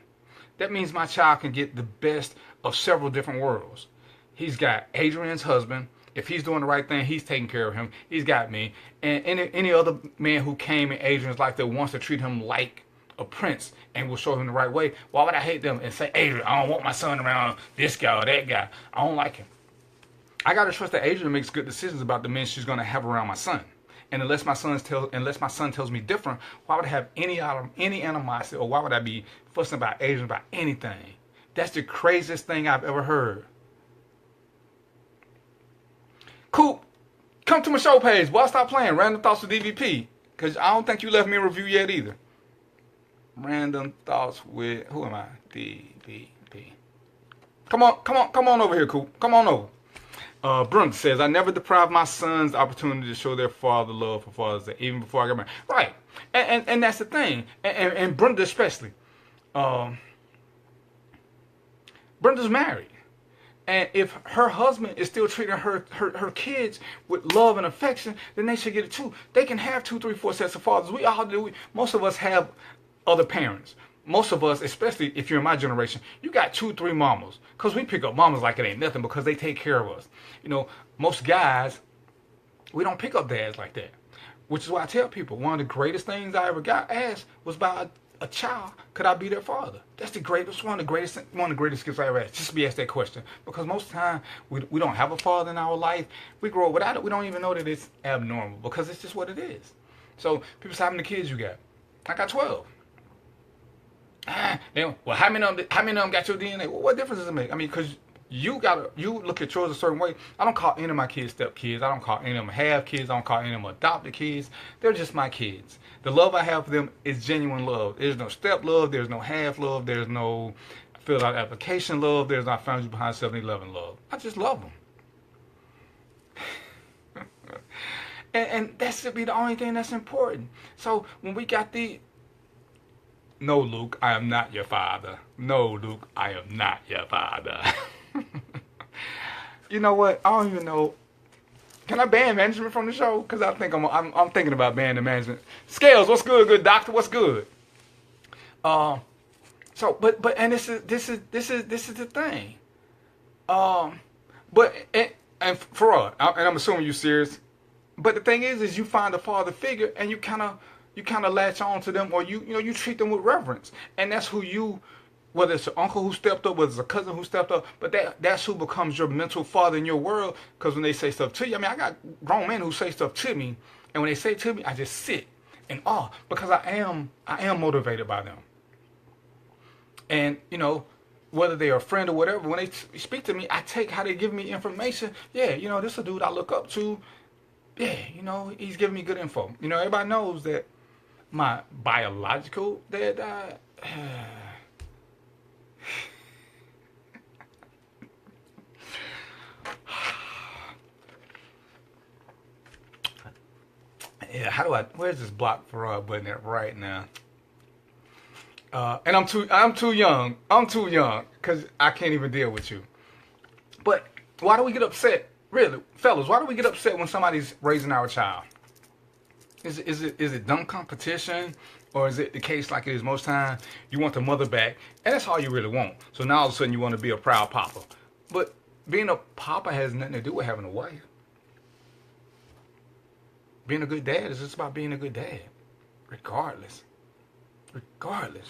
That means my child can get the best of several different worlds. He's got Adrian's husband. If he's doing the right thing, he's taking care of him. He's got me. And any other man who came in Adrian's life that wants to treat him like a prince and will show him the right way, why would I hate them and say, Adrian, I don't want my son around this guy or that guy. I don't like him. I got to trust that Adrian makes good decisions about the men she's going to have around my son. And unless my son tells me different, why would I have any animosity, or why would I be fussing about Adrian about anything? That's the craziest thing I've ever heard. Coop, come to my show page. Boy, stop playing Random Thoughts with DVP, because I don't think you left me a review yet either. Random Thoughts with, who am I? DVP. Come on over here, Coop. Come on over. Brooke says, I never deprived my sons the opportunity to show their father love for Father's Day, even before I got married. Right. And that's the thing. And Brenda especially. Brenda's married. And if her husband is still treating her kids with love and affection, then they should get it too. They can have 2, 3, 4 sets of fathers. We all do. Most of us have other parents. Most of us, especially if you're in my generation, you got 2, 3 mamas. Because we pick up mamas like it ain't nothing because they take care of us. You know, most guys, we don't pick up dads like that. Which is why I tell people, one of the greatest things I ever got asked was by a child, could I be their father? That's one of the greatest gifts I ever asked, just to be asked that question. Because most of the time, we don't have a father in our life. We grow up without it. We don't even know that it's abnormal because it's just what it is. So people say, how many kids you got? I got 12. Well, how many of them got your DNA? Well, what difference does it make? I mean, because you look at yours a certain way. I don't call any of my kids step kids. I don't call any of them half kids. I don't call any of them adopted kids. They're just my kids. The love I have for them is genuine love. There's no step love. There's no half love. There's no fill out application love. There's not found you behind 7-Eleven love. I just love them. and that should be the only thing that's important. So when we got no, Luke, I am not your father. No, Luke, I am not your father. You know what? I don't even know. Can I ban management from the show? Because I think I'm thinking about banning management. Scales, what's good, good doctor? What's good? Uh, and this is the thing. Um, but and for and I'm assuming you serious. But the thing is you find a father figure and you kind of latch on to them, or you treat them with reverence, and that's who you. Whether it's an uncle who stepped up, whether it's a cousin who stepped up, but that's who becomes your mental father in your world. Because when they say stuff to you, I mean, I got grown men who say stuff to me, and when they say to me, I just sit in awe because I am motivated by them. And whether they're a friend or whatever, when they speak to me, I take how they give me information. Yeah, this is a dude I look up to. Yeah, he's giving me good info. Everybody knows that my biological dad died. Yeah, where's this block Farad button at right now? And I'm too young. I'm too young because I can't even deal with you. But why do we get upset? Really, fellas, why do we get upset when somebody's raising our child? Is it dumb competition, or is it the case like it is most times? You want the mother back, and that's all you really want. So now all of a sudden you want to be a proud papa. But being a papa has nothing to do with having a wife. Being a good dad is just about being a good dad, regardless. Regardless.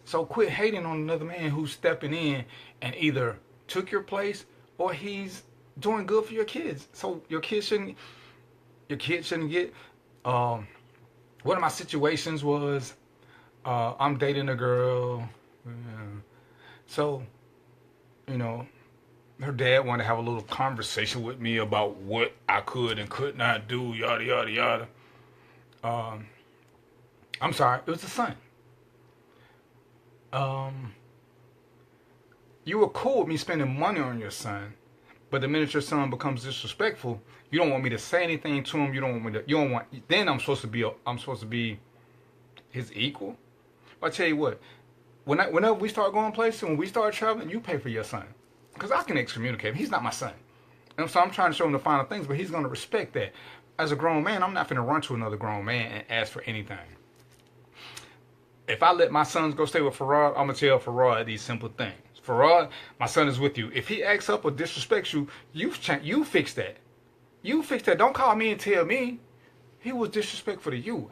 So quit hating on another man who's stepping in and either took your place or he's doing good for your kids. So your kids shouldn't get. One of my situations was I'm dating a girl. So, her dad wanted to have a little conversation with me about what I could and could not do, yada, yada, yada. I'm sorry, it was the son. You were cool with me spending money on your son, but the minute your son becomes disrespectful, you don't want me to say anything to him. Then I'm supposed to be his equal. But I tell you what, whenever we start going places, when we start traveling, you pay for your son. Because I can excommunicate him. He's not my son. And so I'm trying to show him the final things, but he's going to respect that. As a grown man, I'm not going to run to another grown man and ask for anything. If I let my sons go stay with Farad, I'm going to tell Farad these simple things. Farad, my son is with you. If he acts up or disrespects you, you fix that. You fix that. Don't call me and tell me he was disrespectful to you.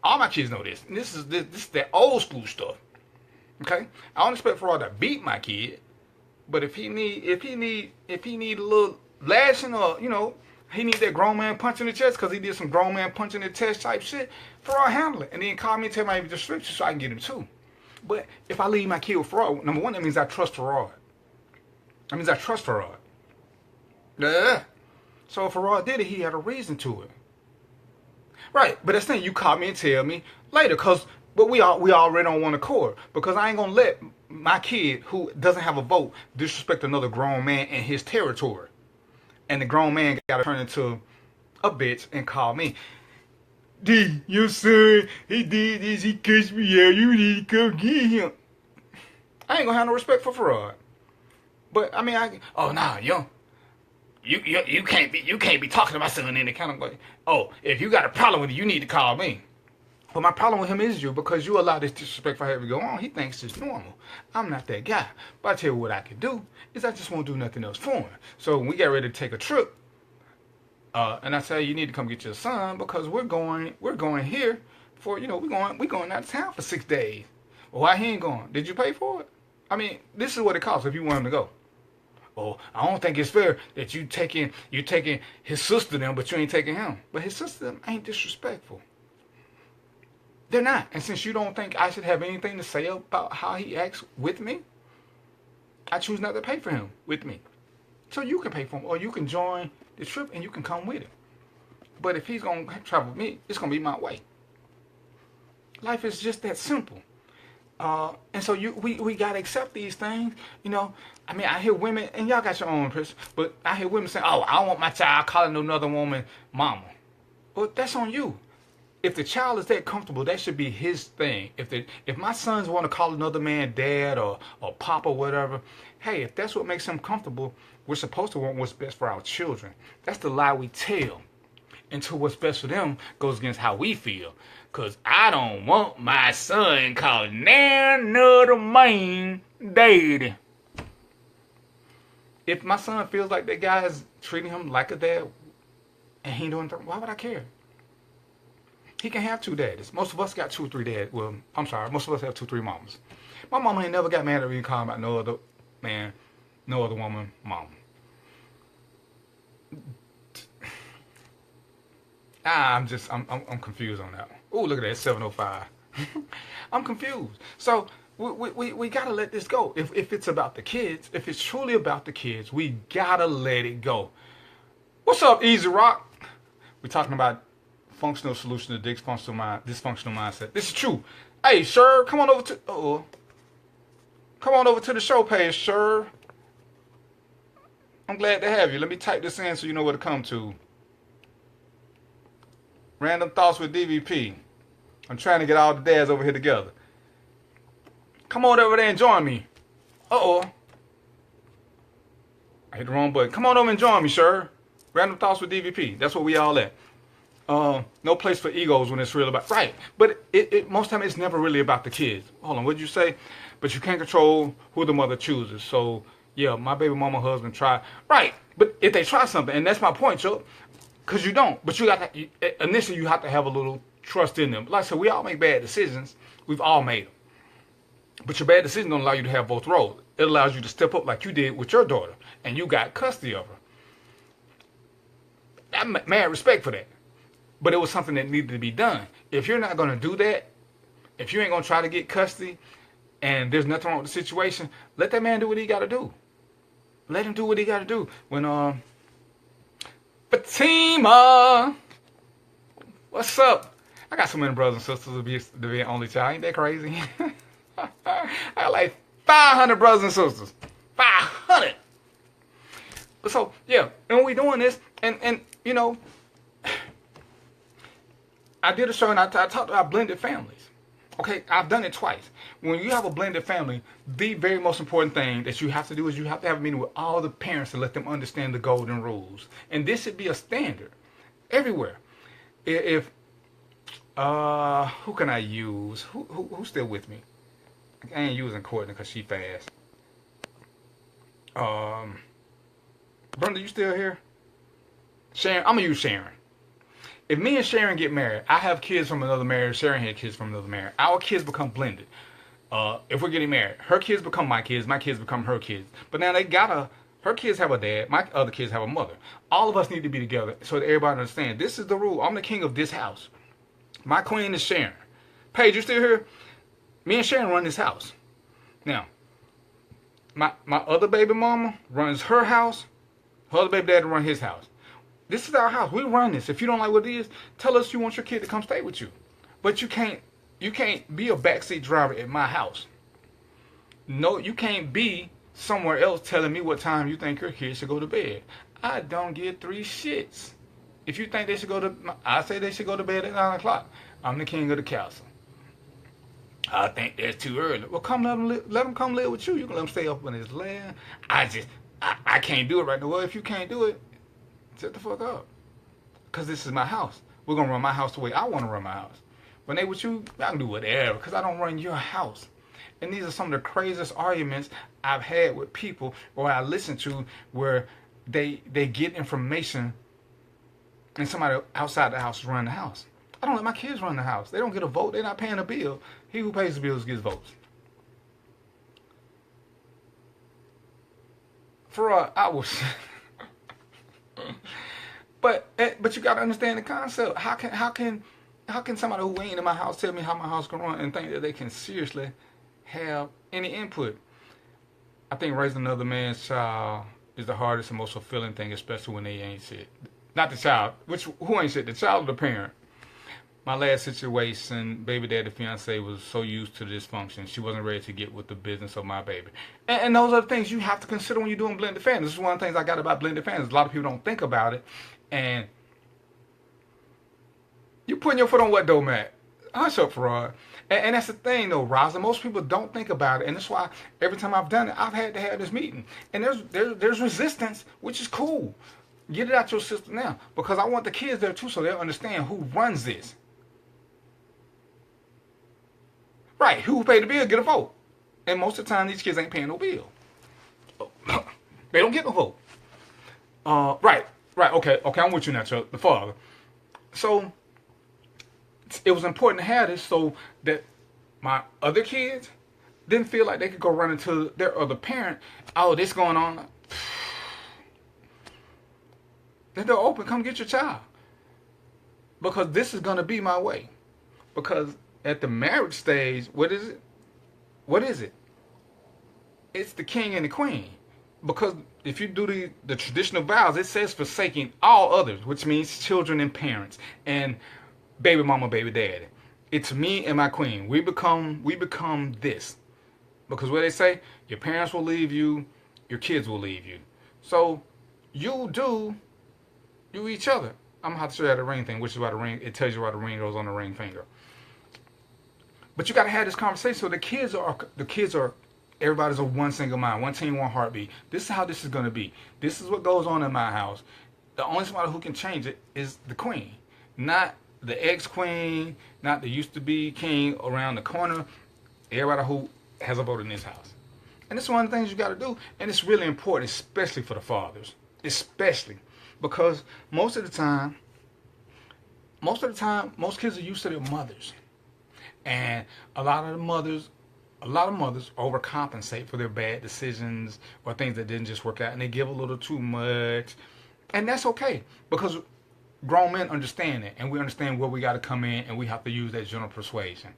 All my kids know this. And this is that old school stuff. Okay? I don't expect Farad to beat my kid. But if he need a little lashing, or he need that grown man punch in the chest because he did some grown man punch in the chest type shit, Farad handle it, and then call me and tell me the scripture so I can get him too. But if I leave my kid with Farad, number one, that means I trust Farad. That means I trust Farad. Yeah. So if Farad did it, he had a reason to it. Right, but that's the thing. You call me and tell me later, but we already on one accord, because I ain't gonna let my kid who doesn't have a vote disrespect another grown man in his territory, and the grown man got to turn into a bitch and call me. D, your son, he did this, he cussed me out. You need to come get him. I ain't gonna have no respect for Farad. But I mean, you can't be talking to my son in the kind of way. Oh, if you got a problem with it, you need to call me. But my problem with him is you, because you allow this disrespect for him to go on. He thinks it's normal. I'm not that guy. But I tell you what I can do is I just won't do nothing else for him. So when we get ready to take a trip, and I say you need to come get your son because we're going here for we're going out of town for 6 days. Well, why he ain't going? Did you pay for it? I mean, this is what it costs if you want him to go. Oh, I don't think it's fair that you taking his sister them, but you ain't taking him. But his sister them ain't disrespectful. They're not. And since you don't think I should have anything to say about how he acts with me, I choose not to pay for him with me. So you can pay for him, or you can join the trip and you can come with him. But if he's going to travel with me, it's going to be my way. Life is just that simple. And so we got to accept these things. I mean, I hear women, and y'all got your own person, but I hear women saying, oh, I don't want my child calling another woman mama. Well, that's on you. If the child is that comfortable, that should be his thing. If my sons want to call another man dad or pop or whatever, hey, if that's what makes him comfortable, we're supposed to want what's best for our children. That's the lie we tell. until what's best for them goes against how we feel. Cause I don't want my son calling another man daddy. If my son feels like that guy is treating him like a dad and he ain't doing anything, why would I care? He can have two daddies. Most of us got 2 or 3 dads. Well, I'm sorry, most of us have 2 or 3 mamas. My mama ain't never got mad at me calling about no other man, no other woman, mama. I'm confused on that. Oh, look at that, 7:05. I'm confused. So we gotta let this go. If it's about the kids, if it's truly about the kids, we gotta let it go. What's up, Easy Rock? We're talking about functional solution to dysfunctional mindset. This is true. Hey, sure, come on over to the show page, sure. I'm glad to have you. Let me type this in so you know where to come to. Random Thoughts with DVP. I'm trying to get all the dads over here together. Come on over there and join me. I hit the wrong button. Come on over and join me, sir. Random Thoughts with DVP. That's what we all at. No place for egos when it's real about... Right. But most time it's never really about the kids. Hold on, what'd you say? But you can't control who the mother chooses. So, yeah, my baby mama husband try... Right. But if they try something, and that's my point, Joe. Because you don't. But you got to... Initially, you have to have a little trust in them. Like I said, we all make bad decisions. We've all made them. But your bad decision don't allow you to have both roles. It allows you to step up like you did with your daughter. And you got custody of her. I mad respect for that. But it was something that needed to be done. If you're not going to do that, if you ain't going to try to get custody, and there's nothing wrong with the situation, let that man do what he got to do. Let him do what he got to do. When, Fatima, what's up? I got so many brothers and sisters to be an only child. Ain't that crazy? I got like 500 brothers and sisters. 500. So, yeah, and we doing this, and you know, I did a show and I talked about blended families. Okay, I've done it twice. When you have a blended family, the very most important thing that you have to do is you have to have a meeting with all the parents to let them understand the golden rules. And this should be a standard everywhere. If who can I use? Who's still with me? I ain't using Courtney because she fast. Brenda, you still here? Sharon, I'm gonna use Sharon. If me and Sharon get married, I have kids from another marriage, Sharon had kids from another marriage. Our kids become blended. If we're getting married, her kids become my kids become her kids. But now her kids have a dad, my other kids have a mother. All of us need to be together so that everybody understands. This is the rule. I'm the king of this house. My queen is Sharon. Paige, you still here? Me and Sharon run this house. Now, my other baby mama runs her house. Her other baby daddy run his house. This is our house. We run this. If you don't like what it is, tell us you want your kid to come stay with you. But you can't be a backseat driver at my house. No, you can't be somewhere else telling me what time you think your kid should go to bed. I don't give 3 shits. If you think they should I say they should go to bed at 9 o'clock. I'm the king of the castle. I think that's too early. Well, let them come live with you. You can let them stay up in his land. I can't do it right now. Well, if you can't do it, shut the fuck up. Because this is my house. We're going to run my house the way I want to run my house. When they with you, I can do whatever. Because I don't run your house. And these are some of the craziest arguments I've had with people or I listen to where they get information and somebody outside the house run the house. I don't let my kids run the house. They don't get a vote. They're not paying a bill. He who pays the bills gets votes. I was... But you gotta understand the concept. How can somebody who ain't in my house tell me how my house can run and think that they can seriously have any input? I think raising another man's child is the hardest and most fulfilling thing, especially when they ain't shit. Not the child, who ain't shit? The child or the parent. My last situation, baby daddy fiance was so used to dysfunction, she wasn't ready to get with the business of my baby. And those are the things you have to consider when you're doing blended families. This is one of the things I got about blended families. A lot of people don't think about it. And you putting your foot on what though, Matt? Hush up, Farad. And that's the thing though, Rosa. Most people don't think about it. And that's why every time I've done it, I've had to have this meeting. And there's resistance, which is cool. Get it out your system now, because I want the kids there too, so they'll understand who runs this. Right? Who paid the bill get a vote, and most of the time these kids ain't paying no bill. They don't get no vote. Right, right, okay, I'm with you now, Chuck, the father. So it was important to have this so that my other kids didn't feel like they could go run into their other parent. Oh, this going on. Then they're open. Come get your child, because this is gonna be my way. Because at the marriage stage, what is it? What is it? It's the king and the queen. Because if you do the traditional vows, it says forsaking all others, which means children and parents and baby mama, baby daddy. It's me and my queen. We become this. Because what they say, your parents will leave you, your kids will leave you. So you each other. I'm gonna have to show you the ring thing, which is why the ring, it tells you why the ring goes on the ring finger. But you gotta have this conversation so the kids are everybody's on one single mind, one team, one heartbeat. This is how this is going to be. This is what goes on in my house. The only somebody who can change it is the queen. Not the ex-queen, not the used-to-be king around the corner. Everybody who has a vote in this house. And this is one of the things you got to do. And it's really important, especially for the fathers. Especially. Because most of the time, most kids are used to their mothers. And a lot of mothers overcompensate for their bad decisions or things that didn't just work out, and they give a little too much. And that's okay, because grown men understand it, and we understand where we got to come in, and we have to use that general persuasion.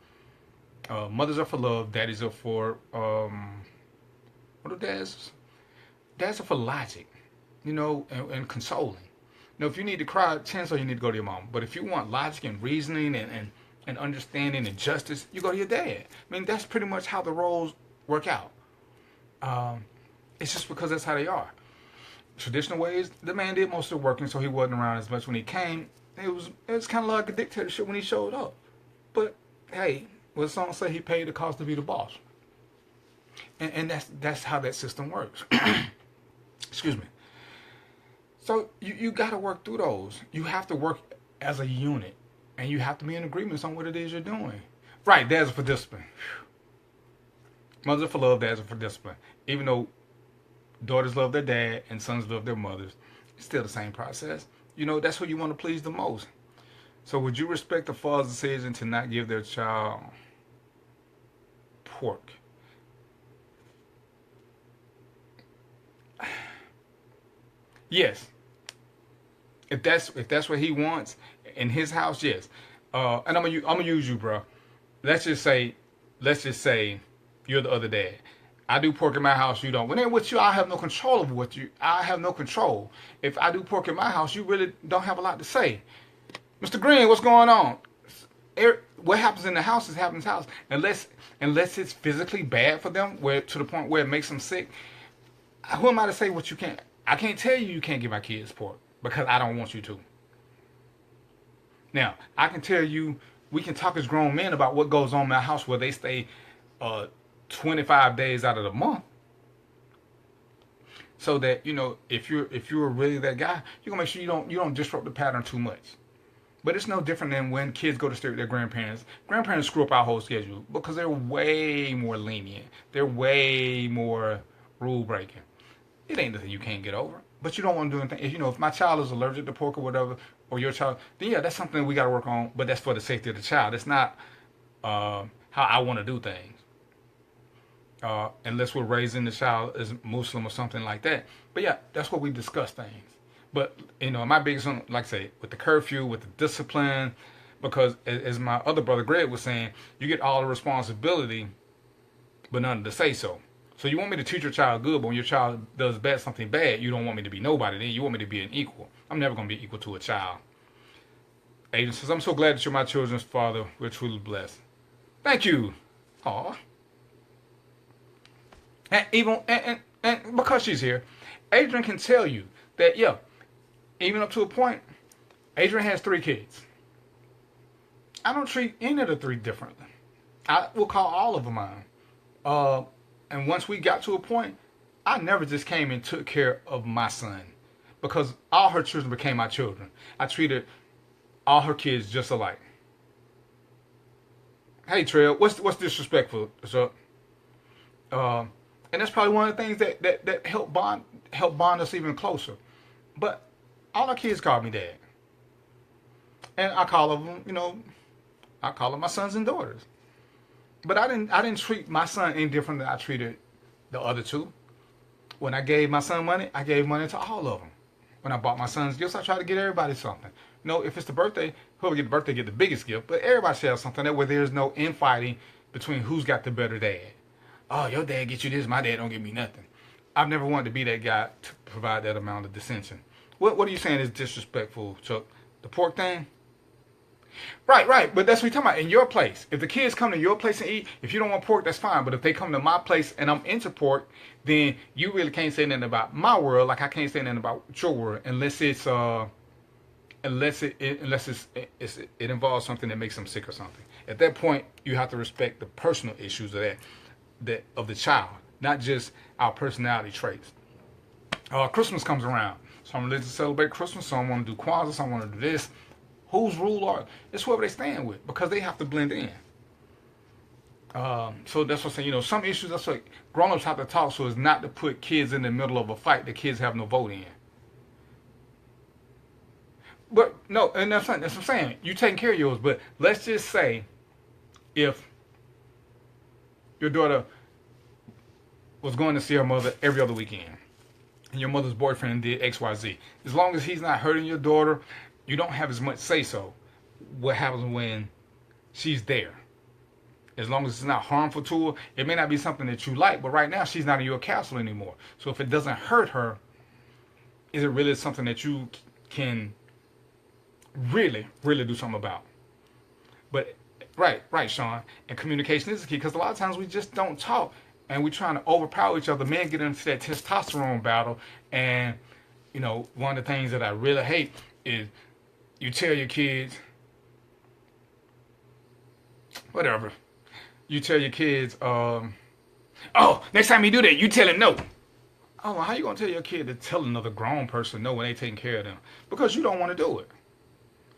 Mothers are for love, daddies are for, what are dads? Dads are for logic, and consoling. If you need to cry, chances are you need to go to your mom. But if you want logic and reasoning and understanding and justice, you go to your dad. I mean, that's pretty much how the roles work out. It's just because that's how they are. Traditional ways, the man did most of the working, so he wasn't around as much when he came. It was kind of like a dictatorship when he showed up. But hey, what the song say, he paid the cost to be the boss. And that's how that system works. Excuse me. So you got to work through those. You have to work as a unit. And you have to be in agreement on what it is you're doing. Right, dads are for discipline. Mothers are for love, dads are for discipline. Even though daughters love their dad and sons love their mothers, it's still the same process. That's who you want to please the most. So would you respect the father's decision to not give their child pork? Yes. If that's what he wants in his house, yes. And I'm gonna use you, bro. Let's just say you're the other dad. I do pork in my house, you don't. When they're with you, I have no control over what you. I have no control. If I do pork in my house, you really don't have a lot to say. Mr. Green, what's going on? What happens in the house is happens in the house. Unless it's physically bad for them, to the point where it makes them sick. Who am I to say what you can't? I can't tell you can't give my kids pork, because I don't want you to. Now, I can tell you, we can talk as grown men about what goes on in my house where they stay 25 days out of the month. So that, if you're really that guy, you're gonna make sure you don't disrupt the pattern too much. But it's no different than when kids go to stay with their grandparents. Grandparents screw up our whole schedule because they're way more lenient. They're way more rule breaking. It ain't nothing you can't get over. But you don't want to do anything. If my child is allergic to pork or whatever, or your child, then yeah, that's something we got to work on. But that's for the safety of the child. It's not how I want to do things. Unless we're raising the child as Muslim or something like that. But yeah, that's what we discuss things. But my biggest one, like I say, with the curfew, with the discipline, because as my other brother Greg was saying, you get all the responsibility, but none of the say so. So you want me to teach your child good, but when your child does something bad, you don't want me to be nobody. Then you want me to be an equal. I'm never going to be equal to a child. Aiden says, I'm so glad that you're my children's father. We're truly blessed. Thank you. Aw. And because she's here, Adrian can tell you that, yeah, even up to a point, Adrian has 3 kids. I don't treat any of the 3 differently. I will call all of them mine. And once we got to a point, I never just came and took care of my son. because all her children became my children. I treated all her kids just alike. Hey, Trail, what's disrespectful, sir? And that's probably one of the things that help bond us even closer. But all our kids call me dad, and I call them, I call them my sons and daughters. But I didn't treat my son any different than I treated the other two. When I gave my son money, I gave money to all of them. When I bought my son's gifts, I tried to get everybody something. If it's the birthday, whoever get the birthday get the biggest gift. But everybody should have something that where there's no infighting between who's got the better dad. Oh, your dad get you this, my dad don't give me nothing. I've never wanted to be that guy to provide that amount of dissension. What are you saying is disrespectful, Chuck? The pork thing? Right. But that's what you're talking about. In your place. If the kids come to your place and eat, if you don't want pork, that's fine. But if they come to my place and I'm into pork, then you really can't say nothing about my world like I can't say nothing about your world unless it involves something that makes them sick or something. At that point, you have to respect the personal issues of of the child, not just our personality traits. Christmas comes around. Some religions celebrate Christmas. Some want to do Kwanzaa. Some want to do this. Whose rule are? It's whoever they stand with because they have to blend in. So that's what I'm saying. Some issues, that's what grown-ups have to talk so as not to put kids in the middle of a fight that kids have no vote in. But no, and that's what I'm saying. You taking care of yours, but let's just say if your daughter was going to see her mother every other weekend and your mother's boyfriend did XYZ. As long as he's not hurting your daughter, you don't have as much say-so. What happens when she's there? As long as it's not harmful to her, it may not be something that you like, but right now she's not in your castle anymore. So if it doesn't hurt her, is it really something that you can really do something about? But right, Sean. And communication is the key because a lot of times we just don't talk and we're trying to overpower each other. Men get into that testosterone battle, and one of the things that I really hate is you tell your kids, whatever. You tell your kids, next time you do that, you tell him no. Oh, well, how you gonna tell your kid to tell another grown person no when they taking care of them? Because you don't want to do it.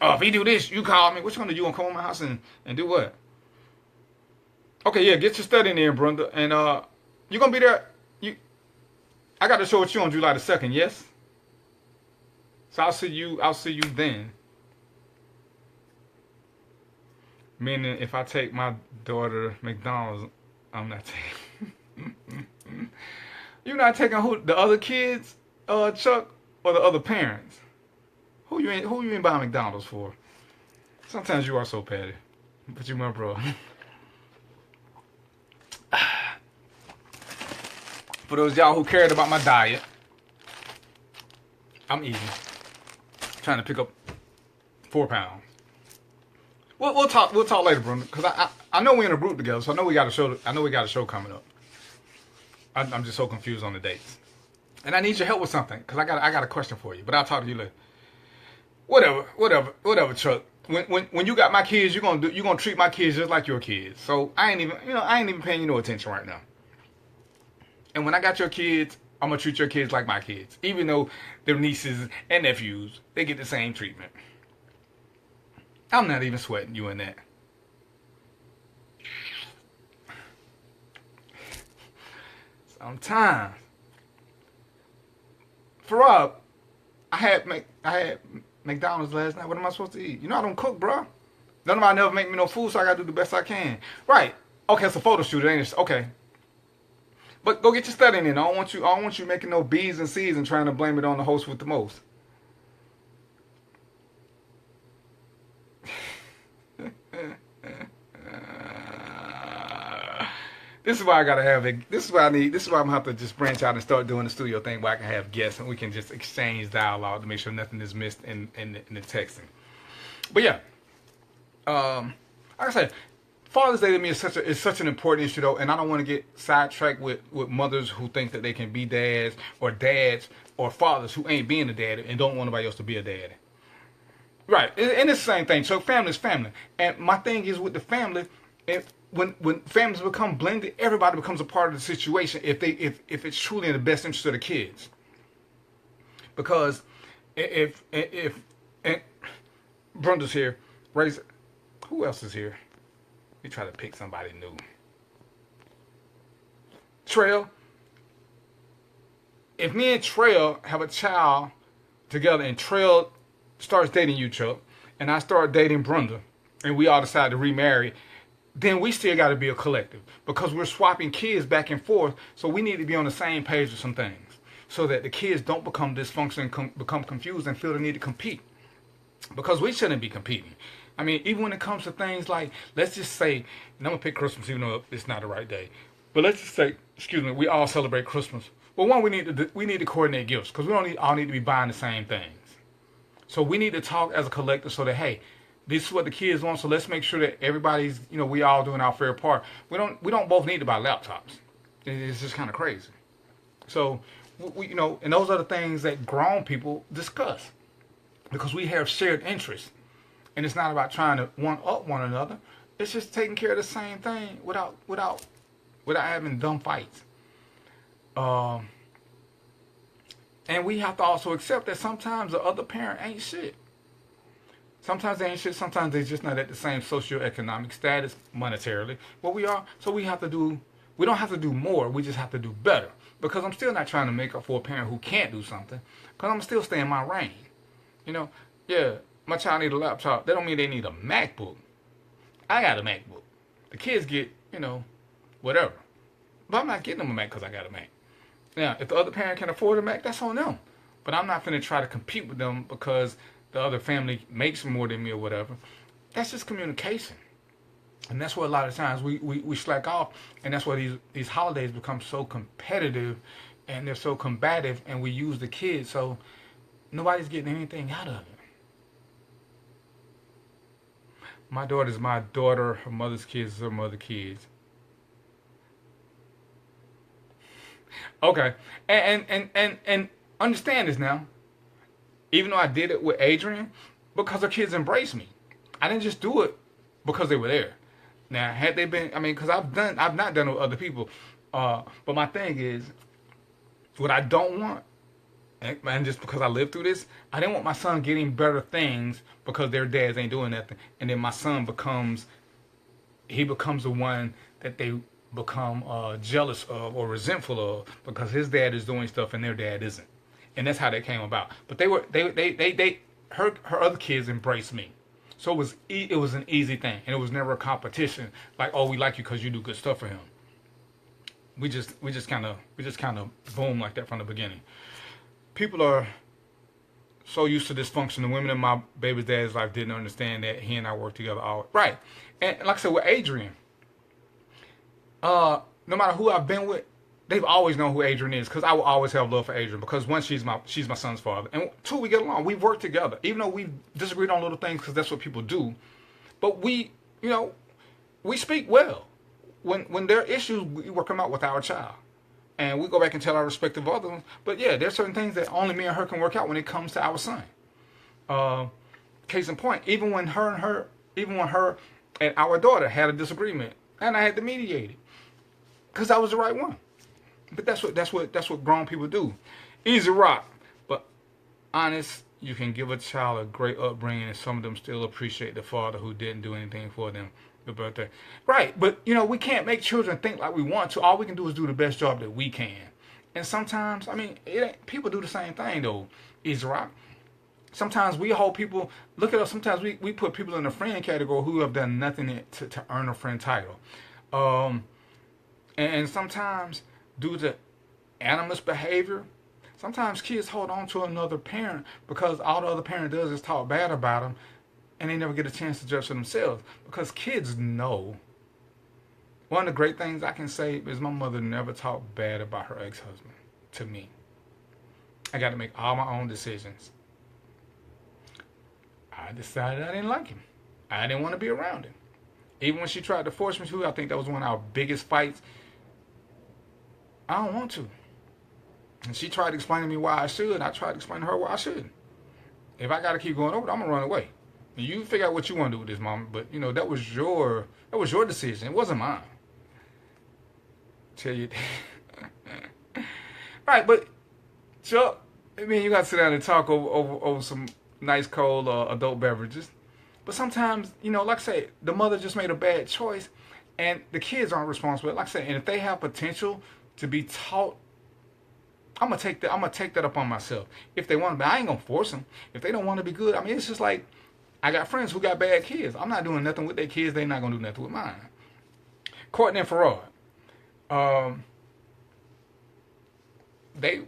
Oh, if he do this, you call me. What you gonna do? You gonna come to my house and do what? Okay, yeah, get your studying in, Brenda, and you gonna be there. I got to show it you on July the 2nd. Yes. So I'll see you then. Meaning, if I take my daughter to McDonald's, I'm not taking. You're not taking who? The other kids, Chuck, or the other parents? Who you ain't buying McDonald's for? Sometimes you are so petty, but you my bro. For those y'all who cared about my diet, I'm eating, trying to pick up 4 pounds. We'll talk later, bro. Because I know we're in a group together, so I know we got a show coming up. I'm just so confused on the dates, and I need your help with something because I got a question for you. But I'll talk to you later. Whatever, Chuck. When you got my kids, you're gonna treat my kids just like your kids. So I ain't even paying you no attention right now. And when I got your kids, I'm gonna treat your kids like my kids, even though their nieces and nephews, they get the same treatment. I'm not even sweating you in that. Sometimes, Farab, I had McDonald's last night. What am I supposed to eat? I don't cook, bro. None of my never make me no food, so I gotta do the best I can. Right? Okay, it's a photo shoot, ain't it? Okay. But go get your studying in. I don't want you making no B's and C's and trying to blame it on the host with the most. This is why I gotta have it. This is why I'm gonna have to just branch out and start doing the studio thing where I can have guests and we can just exchange dialogue to make sure nothing is missed in the texting. But yeah, like I said, Father's Day to me is such an important issue though, and I don't want to get sidetracked with mothers who think that they can be dads or fathers who ain't being a dad and don't want nobody else to be a dad. Right, and it's the same thing. So family is family, and my thing is with the family, when families become blended, everybody becomes a part of the situation if it's truly in the best interest of the kids. Because if and Brenda's here, raise. Who else is here? We try to pick somebody new. Trail. If me and Trail have a child together, and Trail starts dating you, Chuck, and I start dating Brenda, and we all decide to remarry, then we still got to be a collective because we're swapping kids back and forth. So we need to be on the same page with some things so that the kids don't become dysfunctional, become confused, and feel the need to compete. Because we shouldn't be competing. I mean, even when it comes to things like, let's just say, and I'm gonna pick Christmas even though it's not the right day, but let's just say, excuse me, we all celebrate Christmas. Well, one, we need to coordinate gifts because we don't all need to be buying the same things. So we need to talk as a collective so that, hey, this is what the kids want. So let's make sure that everybody's, we all doing our fair part. We don't both need to buy laptops. It's just kind of crazy. So we and those are the things that grown people discuss because we have shared interests, and it's not about trying to one up one another. It's just taking care of the same thing without having dumb fights. And we have to also accept that sometimes the other parent ain't shit. Sometimes they ain't shit. Sometimes they're just not at the same socioeconomic status monetarily. What we are. So we don't have to do more. We just have to do better. Because I'm still not trying to make up for a parent who can't do something. Because I'm still staying in my lane. Yeah, my child need a laptop. That don't mean they need a MacBook. I got a MacBook. The kids get, whatever. But I'm not getting them a Mac because I got a Mac. Now, if the other parent can afford a Mac, that's on them. But I'm not going to try to compete with them because the other family makes more than me or whatever. That's just communication. And that's where a lot of times we slack off. And that's why these holidays become so competitive and they're so combative, and we use the kids so nobody's getting anything out of it. My daughter's my daughter. Her mother's kids is her mother's kids. Okay. And understand this now. Even though I did it with Adrian, because her kids embraced me. I didn't just do it because they were there. Now, had they been, because I've not done it with other people. But my thing is, what I don't want, and just because I lived through this, I didn't want my son getting better things because their dads ain't doing nothing. And then my son becomes the one that they become jealous of or resentful of because his dad is doing stuff and their dad isn't. And that's how that came about. But her other kids embraced me. So it was an easy thing. And it was never a competition like, oh, we like you because you do good stuff for him. We just kind of boom like that from the beginning. People are so used to dysfunction. The women in my baby's dad's life didn't understand that he and I worked together all right. And like I said with Adrian, no matter who I've been with, they've always known who Adrian is because I will always have love for Adrian because one, she's my son's father, and two, we get along. We've worked together, even though we've disagreed on little things because that's what people do. But we speak well. When there are issues, we work them out with our child. And we go back and tell our respective others. But yeah, there's certain things that only me and her can work out when it comes to our son. Case in point, even when her and our daughter had a disagreement, and I had to mediate it, because I was the right one. But that's what grown people do. Easy rock, but honest. You can give a child a great upbringing, and some of them still appreciate the father who didn't do anything for them. The birthday, right? But we can't make children think like we want to. All we can do is do the best job that we can. And sometimes, people do the same thing though. Easy rock. Sometimes we hold people. Look at us. Sometimes we put people in the friend category who have done nothing to earn a friend title. And sometimes due to animus behavior, sometimes kids hold on to another parent because all the other parent does is talk bad about them, and they never get a chance to judge for themselves because kids know. One of the great things I can say is my mother never talked bad about her ex-husband to me. I got to make all my own decisions. I decided I didn't like him. I didn't want to be around him. Even when she tried to force me to, I think that was one of our biggest fights. I don't want to. And she tried to explain to me why I should, and I tried to explain to her why I shouldn't. If I got to keep going over it, I'm going to run away. And you figure out what you want to do with this, mama. But, that was your decision. It wasn't mine. Tell you. Right, but Chuck, I mean, you got to sit down and talk over some nice cold adult beverages. But sometimes, like I say, the mother just made a bad choice, and the kids aren't responsible. Like I say, and if they have potential to be taught, I'm gonna take that. I'm gonna take that upon myself. If they want to, I ain't gonna force them. If they don't want to be good, I mean, it's just like I got friends who got bad kids. I'm not doing nothing with their kids. They're not gonna do nothing with mine. Courtney and Farad, they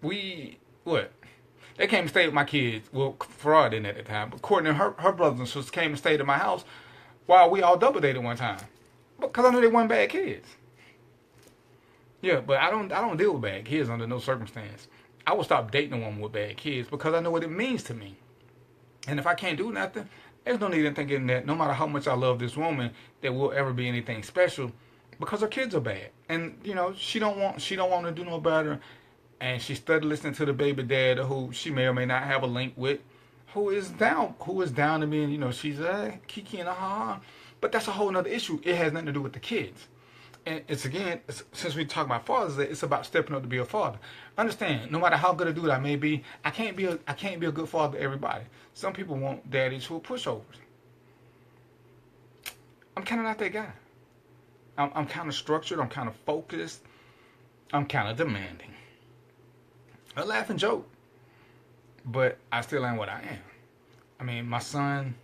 we what? They came and stayed with my kids. Well, Farad didn't at the time, but Courtney and her brothers and sisters came and stayed at my house while we all double dated one time. Because I knew they weren't bad kids. Yeah, but I don't deal with bad kids under no circumstance. I will stop dating a woman with bad kids because I know what it means to me. And if I can't do nothing, there's no need in thinking that no matter how much I love this woman, there will ever be anything special because her kids are bad. And she don't want to do no better. And she started listening to the baby dad who she may or may not have a link with, who is down to being, she's a kiki and a ha. But that's a whole nother issue. It has nothing to do with the kids. And since we talk about Father's Day, it's about stepping up to be a father. Understand, no matter how good a dude I may be, I can't be a good father to everybody. Some people want daddies who are pushovers. I'm kind of not that guy. I'm kind of structured. I'm kind of focused. I'm kind of demanding. I laugh and joke, but I still am what I am. I mean, my son,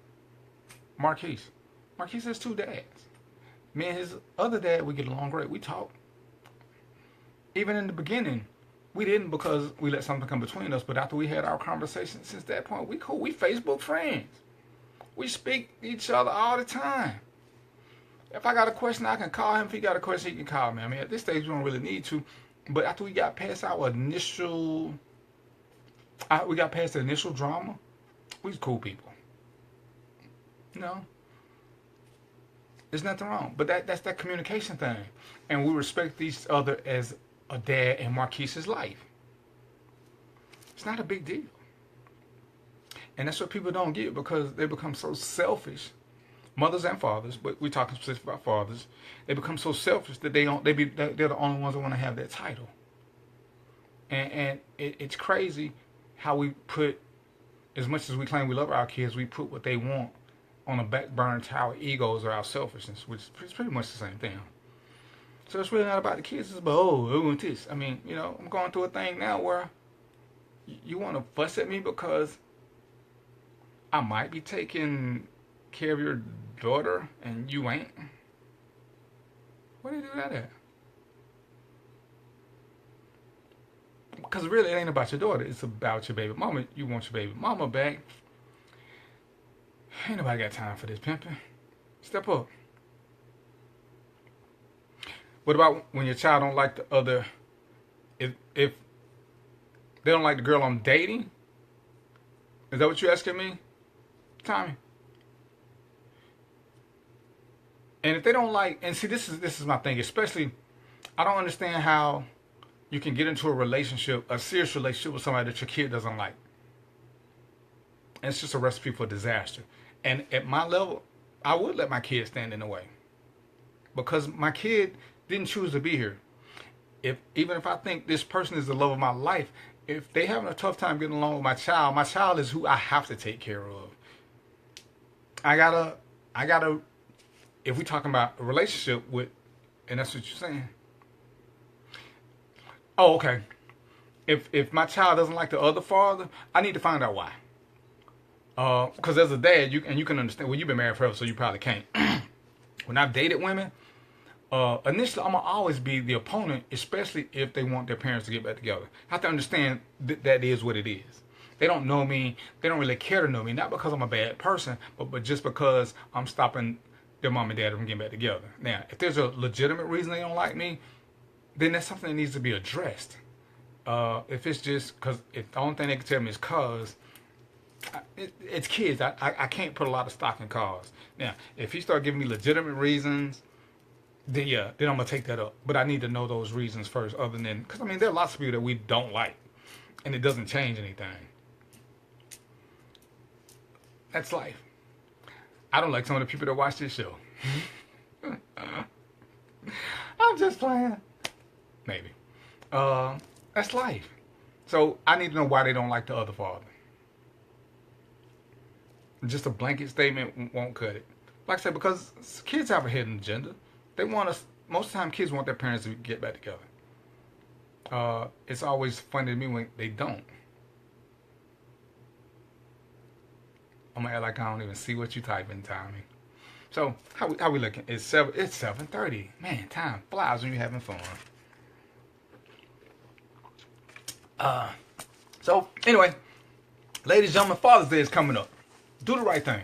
Marquise has two dads. Me and his other dad, we get along great. We talk. Even in the beginning, we didn't because we let something come between us. But after we had our conversation, since that point, we cool. We Facebook friends. We speak to each other all the time. If I got a question, I can call him. If he got a question, he can call me. I mean, at this stage, we don't really need to. But after we got past our initial, the initial drama, we was cool people. There's nothing wrong. But that's that communication thing. And we respect each other as a dad in Marquise's life. It's not a big deal. And that's what people don't get because they become so selfish. Mothers and fathers, but we're talking specifically about fathers. They become so selfish that they're the only ones that want to have that title. And it's crazy how we put, as much as we claim we love our kids, we put what they want on a back burner to our egos or our selfishness, which is pretty much the same thing. So it's really not about the kids. It's about, I want this. I mean, I'm going through a thing now where you want to fuss at me because I might be taking care of your daughter and you ain't. Where do you do that at? Because really it ain't about your daughter, it's about your baby mama. You want your baby mama back. Ain't nobody got time for this pimping. Step up. What about when your child don't like the other, if they don't like the girl I'm dating? Is that what you're asking me, Tommy? And if they don't like, and see, this is my thing, especially, I don't understand how you can get into a serious relationship with somebody that your kid doesn't like. And it's just a recipe for disaster. And at my level, I would let my kid stand in the way. Because my kid didn't choose to be here. Even if I think this person is the love of my life, if they having a tough time getting along with my child is who I have to take care of. I gotta, if we talking about a relationship with, and that's what you're saying. Oh, okay. If my child doesn't like the other father, I need to find out why. Because as a dad, you can understand. Well, you've been married forever, so you probably can't. When I've dated women, initially I'm gonna always be the opponent, especially if they want their parents to get back together. I have to understand that is what it is. They don't know me. They don't really care to know me. Not because I'm a bad person, but just because I'm stopping their mom and dad from getting back together. Now, if there's a legitimate reason they don't like me, then that's something that needs to be addressed. If it's just because, if the only thing they can tell me is cause, it's kids. I can't put a lot of stock in cause. Now, if he start giving me legitimate reasons, then I'm gonna take that up. But I need to know those reasons first. Other than, because I mean, there are lots of people that we don't like, and it doesn't change anything. That's life. I don't like some of the people that watch this show. I'm just playing. Maybe. That's life. So I need to know why they don't like the other father. Just a blanket statement won't cut it. Like I said, because kids have a hidden agenda. They want us. Most of the time, kids want their parents to get back together. It's always funny to me when they don't. I'm gonna act like I don't even see what you typing, Tommy. So how we looking? It's 7:30. Man, time flies when you're having fun. So anyway, ladies and gentlemen, Father's Day is coming up. Do the right thing.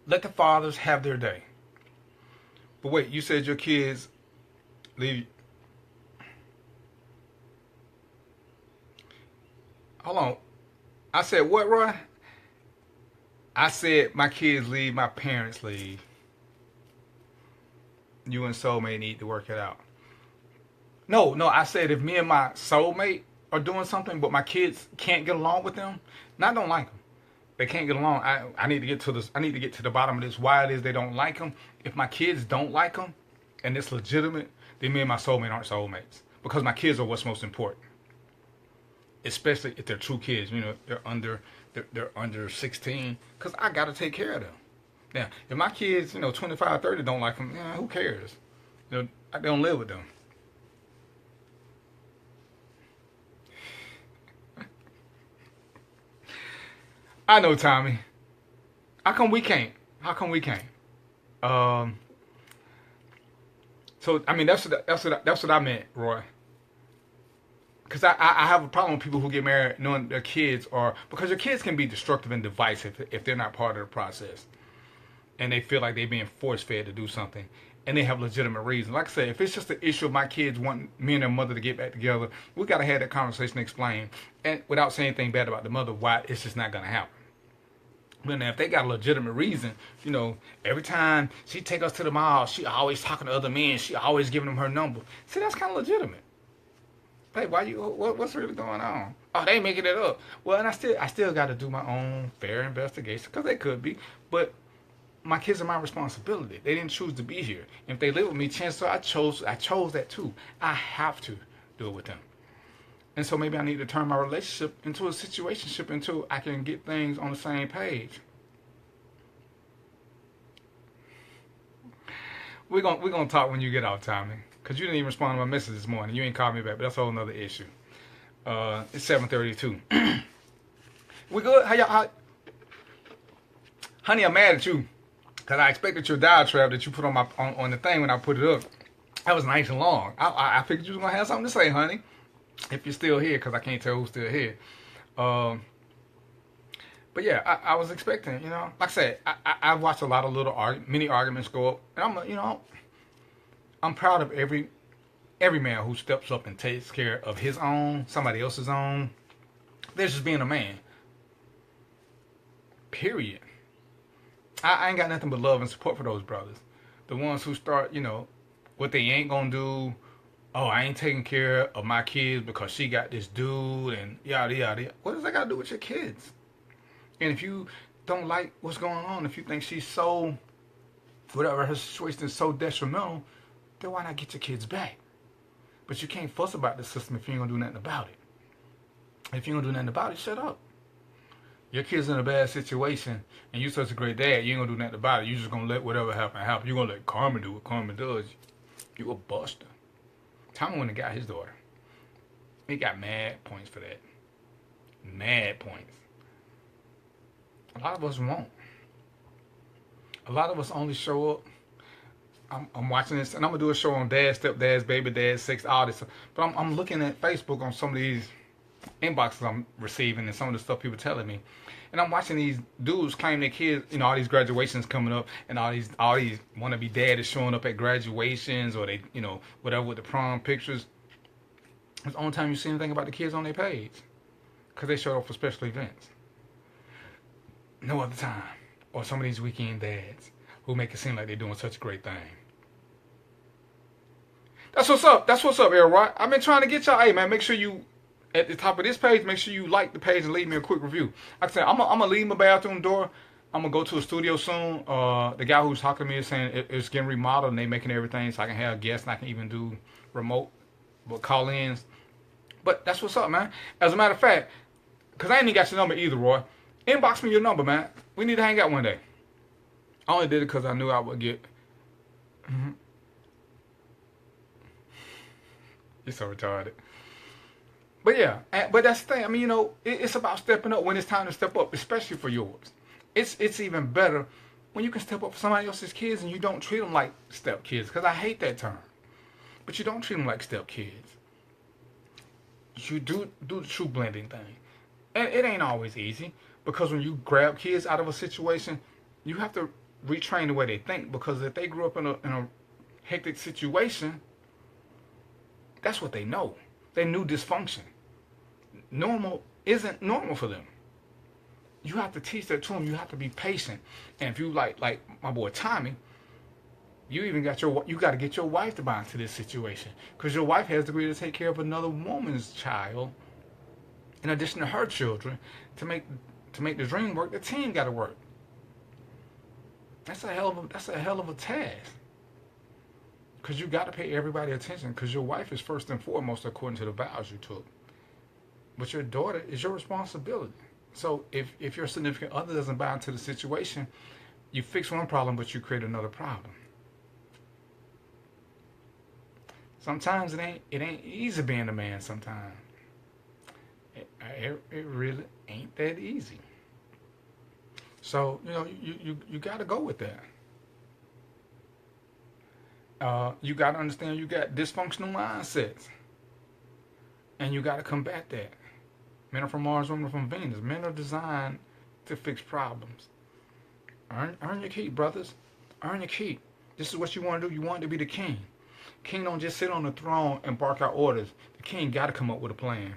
Let the fathers have their day. But wait, you said your kids leave. Hold on. I said what, Roy? I said my kids leave, my parents leave. You and soulmate need to work it out. No, I said if me and my soulmate are doing something, but my kids can't get along with them, and I don't like them. They can't get along. I need to get to this. I need to get to the bottom of this. Why it is they don't like them? If my kids don't like them, and it's legitimate, then me and my soulmate aren't soulmates because my kids are what's most important. Especially if they're true kids. You know, they're under 16. Because I got to take care of them. Now, if my kids, 25, 30 don't like them, who cares? I don't live with them. I know, Tommy. How come we can't? So I mean, that's what I meant, Roy. Because I have a problem with people who get married knowing their kids are, because your kids can be destructive and divisive if they're not part of the process, and they feel like they're being force fed to do something, and they have legitimate reasons. Like I said, if it's just the issue of my kids wanting me and their mother to get back together, we gotta have that conversation, explain, and without saying anything bad about the mother, why it's just not gonna happen. But now, if they got a legitimate reason, every time she take us to the mall, she always talking to other men. She always giving them her number. See, that's kind of legitimate. Hey, what's really going on? Oh, they making it up. Well, and I still got to do my own fair investigation because they could be. But my kids are my responsibility. They didn't choose to be here. If they live with me, chances are I chose that too. I have to do it with them. And so maybe I need to turn my relationship into a situationship until I can get things on the same page. We're gonna talk when you get out, Tommy. Because you didn't even respond to my message this morning. You ain't called me back, but that's a whole nother issue. It's 7:32. We good? Honey, I'm mad at you. Because I expected your diatribe that you put on the thing when I put it up. That was nice and long. I figured you was going to have something to say, honey. If you're still here, because I can't tell who's still here. But yeah, I was expecting, like I said, I've watched a lot of mini arguments go up, and I'm proud of every man who steps up and takes care of his own, somebody else's own. They're just being a man. Period. I ain't got nothing but love and support for those brothers. The ones who start, what they ain't gonna do. Oh, I ain't taking care of my kids because she got this dude and yada, yada. What does that got to do with your kids? And if you don't like what's going on, if you think she's so, whatever, her situation is so detrimental, then why not get your kids back? But you can't fuss about the system if you ain't going to do nothing about it. If you ain't going to do nothing about it, shut up. Your kid's in a bad situation and you're such a great dad, you ain't going to do nothing about it. You're just going to let whatever happen. You're going to let karma do what karma does. You a buster. Tommy went and got his daughter. He got mad points for that. Mad points. A lot of us won't. A lot of us only show up. I'm watching this, and I'm going to do a show on dads, stepdads, baby dads, sex, all this. But I'm looking at Facebook on some of these inboxes I'm receiving and some of the stuff people telling me. And I'm watching these dudes claim their kids, all these graduations coming up, and all these wannabe daddies showing up at graduations, or they, whatever with the prom pictures. It's the only time you see anything about the kids on their page, because they showed up for special events. No other time. Or some of these weekend dads who make it seem like they're doing such a great thing. That's what's up. That's what's up, Elroy. I've been trying to get y'all. Hey, man, make sure you, at the top of this page, make sure you like the page and leave me a quick review. Like I said, I'm going to leave my bathroom door. I'm going to go to a studio soon. The guy who's talking to me is saying it's getting remodeled and they making everything so I can have guests and I can even do remote but call-ins. But that's what's up, man. As a matter of fact, because I ain't even got your number either, Roy. Inbox me your number, man. We need to hang out one day. I only did it because I knew I would get... You're so retarded. But yeah, but that's the thing. I mean, you know, it's about stepping up when it's time to step up, especially for yours. It's even better when you can step up for somebody else's kids and you don't treat them like step kids, because I hate that term. But you don't treat them like step kids. You do the true blending thing. And it ain't always easy, because when you grab kids out of a situation, you have to retrain the way they think, because if they grew up in a hectic situation, that's what they know. They knew dysfunction. Normal isn't normal for them. You have to teach that to them. You have to be patient. And if you like my boy Tommy, you got to get your wife to buy into this situation, because your wife has the agree to take care of another woman's child, in addition to her children, to make the dream work. The team got to work. That's a hell of a task, because you got to pay everybody attention, because your wife is first and foremost according to the vows you took. But your daughter is your responsibility. So if your significant other doesn't buy into the situation, you fix one problem, but you create another problem. Sometimes it ain't easy being a man. Sometimes it really ain't that easy. So you know you got to go with that. You got to understand you got dysfunctional mindsets, and you got to combat that. Men are from Mars, women are from Venus. Men are designed to fix problems. Earn your keep, brothers. Earn your keep. This is what you want to do. You want to be the king. King don't just sit on the throne and bark out orders. The king got to come up with a plan.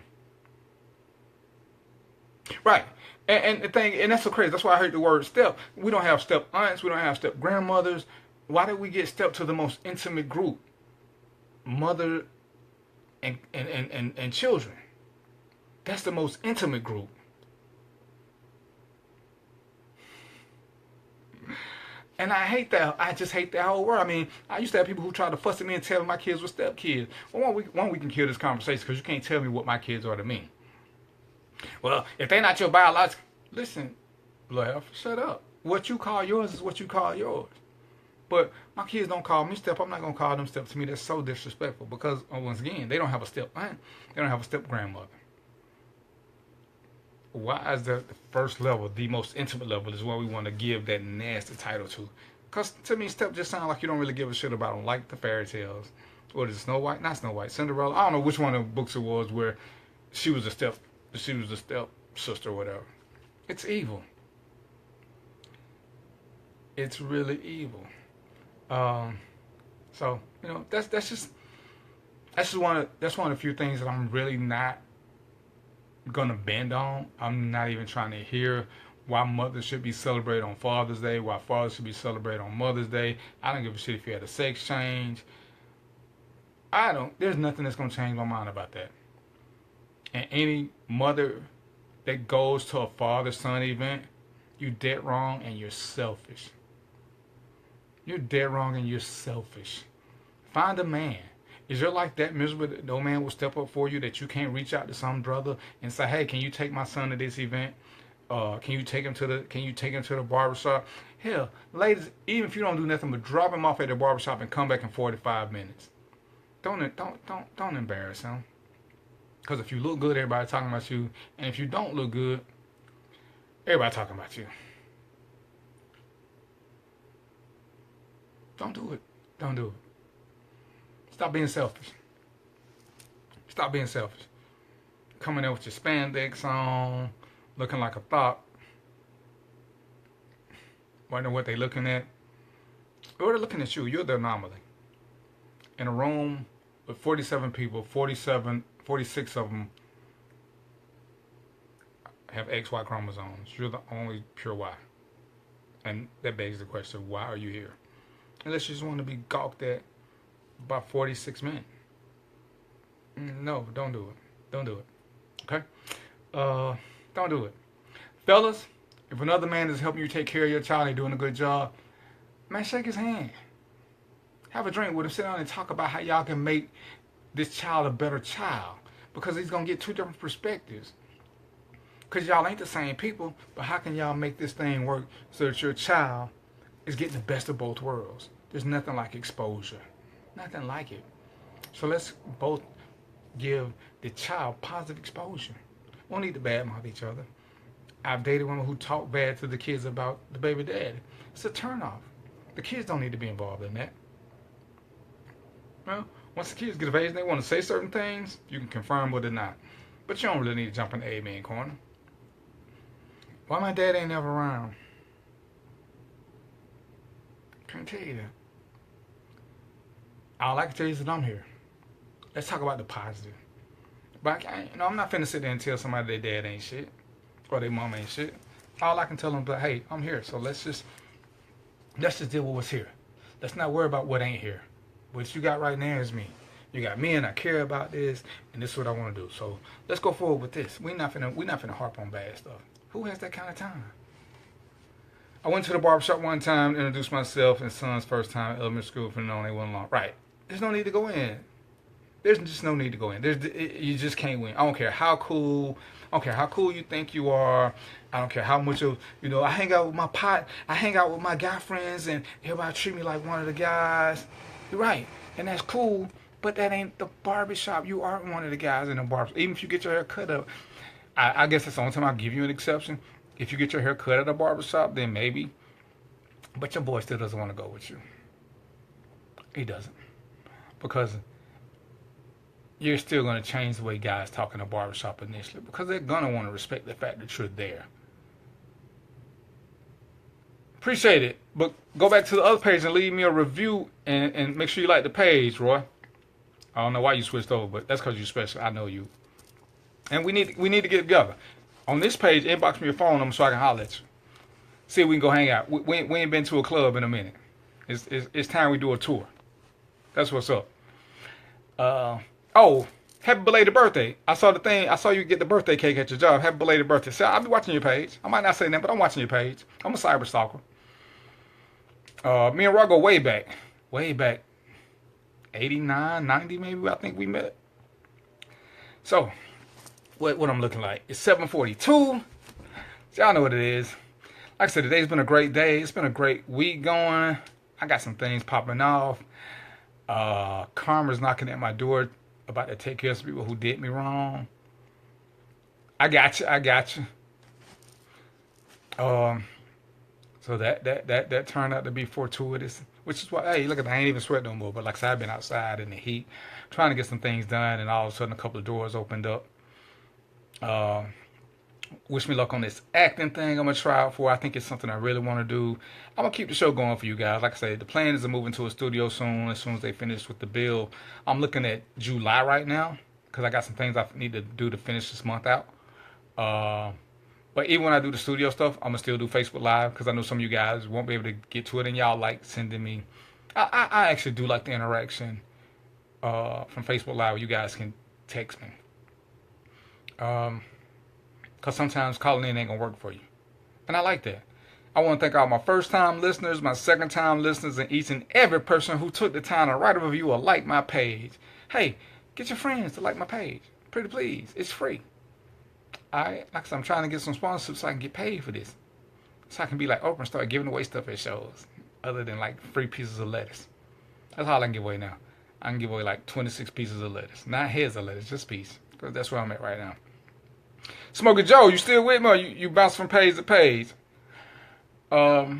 Right. And the thing, and that's so crazy. That's why I heard the word step. We don't have step aunts. We don't have step grandmothers. Why did we get step to the most intimate group? Mother and children. That's the most intimate group. And I hate that. I just hate that whole word. I mean, I used to have people who tried to fuss at me and tell me my kids were step kids. Well, one we can kill this conversation, because you can't tell me what my kids are to me. Well, if they're not your biological... Listen, Blair, shut up. What you call yours is what you call yours. But my kids don't call me step. I'm not going to call them step. To me, that's so disrespectful, because, once again, they don't have a step aunt. They don't have a step grandmother. Why is the first level, the most intimate level, is what we want to give that nasty title to? Because to me, step just sounds like you don't really give a shit about them, like the fairy tales. What is it, Snow White? Not Snow White, Cinderella. I don't know which one of the books it was where she was the step sister or whatever. It's evil. It's really evil. So you know, that's one of the few things that I'm really not gonna bend on. I'm not even trying to hear why mothers should be celebrated on Father's Day, why fathers should be celebrated on Mother's Day. I don't give a shit if you had a sex change. There's nothing that's gonna change my mind about that. And any mother that goes to a father-son event, you're dead wrong and you're selfish. You're dead wrong and you're selfish. Find a man. Is your life that miserable that no man will step up for you, that you can't reach out to some brother and say, hey, can you take my son to this event? Can you take him to the barbershop? Hell, ladies, even if you don't do nothing but drop him off at the barbershop and come back in 45 minutes. Don't embarrass him. Because if you look good, everybody talking about you. And if you don't look good, everybody talking about you. Don't do it. Don't do it. Stop being selfish. Stop being selfish. Coming in with your spandex on, looking like a thought. Wondering what they looking at. Or they're looking at you. You're the anomaly. In a room with 47 people, 46 of them have XY chromosomes. You're the only pure Y. And that begs the question, why are you here? Unless you just want to be gawked at by 46 men. No, don't do it. Don't do it. Okay? Don't do it. Fellas, if another man is helping you take care of your child and doing a good job, man, shake his hand. Have a drink with him. Sit down and talk about how y'all can make this child a better child because he's gonna get two different perspectives. Because y'all ain't the same people, but how can y'all make this thing work so that your child is getting the best of both worlds? There's nothing like exposure. Nothing like it. So let's both give the child positive exposure. We don't need to badmouth each other. I've dated women who talk bad to the kids about the baby daddy. It's a turnoff. The kids don't need to be involved in that. Well, once the kids get of age and they want to say certain things, you can confirm or deny. But you don't really need to jump in the amen corner. Why my dad ain't never around? Can't tell you that. All I can tell you is that I'm here. Let's talk about the positive. But I'm not finna sit there and tell somebody their dad ain't shit or their mom ain't shit. All I can tell them is, hey, I'm here. So let's just deal with what's here. Let's not worry about what ain't here. What you got right now is me. You got me, and I care about this, and this is what I want to do. So let's go forward with this. We're not finna harp on bad stuff. Who has that kind of time? I went to the barbershop one time, introduced myself, and son's first time at elementary school for knowing they wasn't long. Right. There's no need to go in. There's just no need to go in. You just can't win. I don't care how cool. I don't care how cool you think you are. I don't care how much of, I hang out with my pot. I hang out with my guy friends, and everybody treat me like one of the guys. You're right. And that's cool, but that ain't the barbershop. You aren't one of the guys in the barbershop. Even if you get your hair cut up. I guess that's the only time I'll give you an exception. If you get your hair cut at a barbershop, then maybe. But your boy still doesn't want to go with you. He doesn't. Because you're still going to change the way guys talk in a barbershop initially. Because they're going to want to respect the fact that you're there. Appreciate it. But go back to the other page and leave me a review. And make sure you like the page, Roy. I don't know why you switched over, but that's because you're special. I know you. And we need to get together. On this page, inbox me your phone number so I can holler at you. See if we can go hang out. We ain't been to a club in a minute. It's time we do a tour. That's what's up. Oh, happy belated birthday. I saw the thing. I saw you get the birthday cake at your job. Happy belated birthday. See, I'll be watching your page. I might not say that, but I'm watching your page. I'm a cyber stalker. Me and Roy go way back. Way back. 89, 90 maybe, I think we met. So, what I'm looking like. It's 7:42. So y'all know what it is. Like I said, today's been a great day. It's been a great week going. I got some things popping off. Karma's knocking at my door about to take care of some people who did me wrong. I got you. So that turned out to be fortuitous, which is why, hey, look at that, I ain't even sweat no more. But like I said, I've been outside in the heat, trying to get some things done, and all of a sudden a couple of doors opened up. Wish me luck on this acting thing I'm gonna try out for. I think it's something I really want to do. I'm gonna keep the show going for you guys. Like I said, the plan is to move into a studio soon, as soon as they finish with the bill. I'm looking at July right now because I got some things I need to do to finish this month out. But even when I do the studio stuff, I'm gonna still do Facebook Live because I know some of you guys won't be able to get to it, and y'all like sending me. I actually do like the interaction from Facebook Live. You guys can text me. Because sometimes calling in ain't going to work for you. And I like that. I want to thank all my first-time listeners, my second-time listeners, and each and every person who took the time to write a review or like my page. Hey, get your friends to like my page. Pretty please. It's free. Alright? Like I said, I'm trying to get some sponsorships so I can get paid for this. So I can be like Oprah and start giving away stuff at shows. Other than like free pieces of lettuce. That's all I can give away now. I can give away like 26 pieces of lettuce. Not heads of lettuce, just pieces. Because that's where I'm at right now. Smokey Joe, you still with me, or you bounce from page to page? So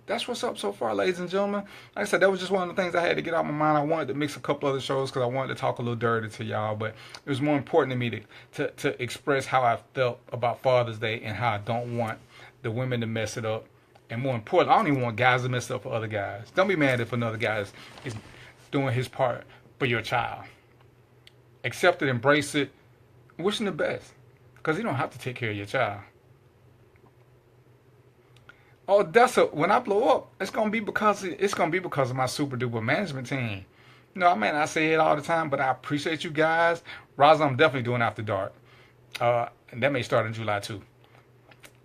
that's what's up so far, ladies and gentlemen. Like I said, that was just one of the things I had to get out of my mind. I wanted to mix a couple other shows because I wanted to talk a little dirty to y'all, but it was more important to me to express how I felt about Father's Day and how I don't want the women to mess it up. And more important, I don't even want guys to mess it up for other guys. Don't be mad if another guy is doing his part for your child. Accept it, embrace it, wish him the best. Because you don't have to take care of your child. Oh, when I blow up, it's gonna be because of my super duper management team. You know, I may not say it all the time, but I appreciate you guys. Raza, I'm definitely doing After Dark. And that may start in July too.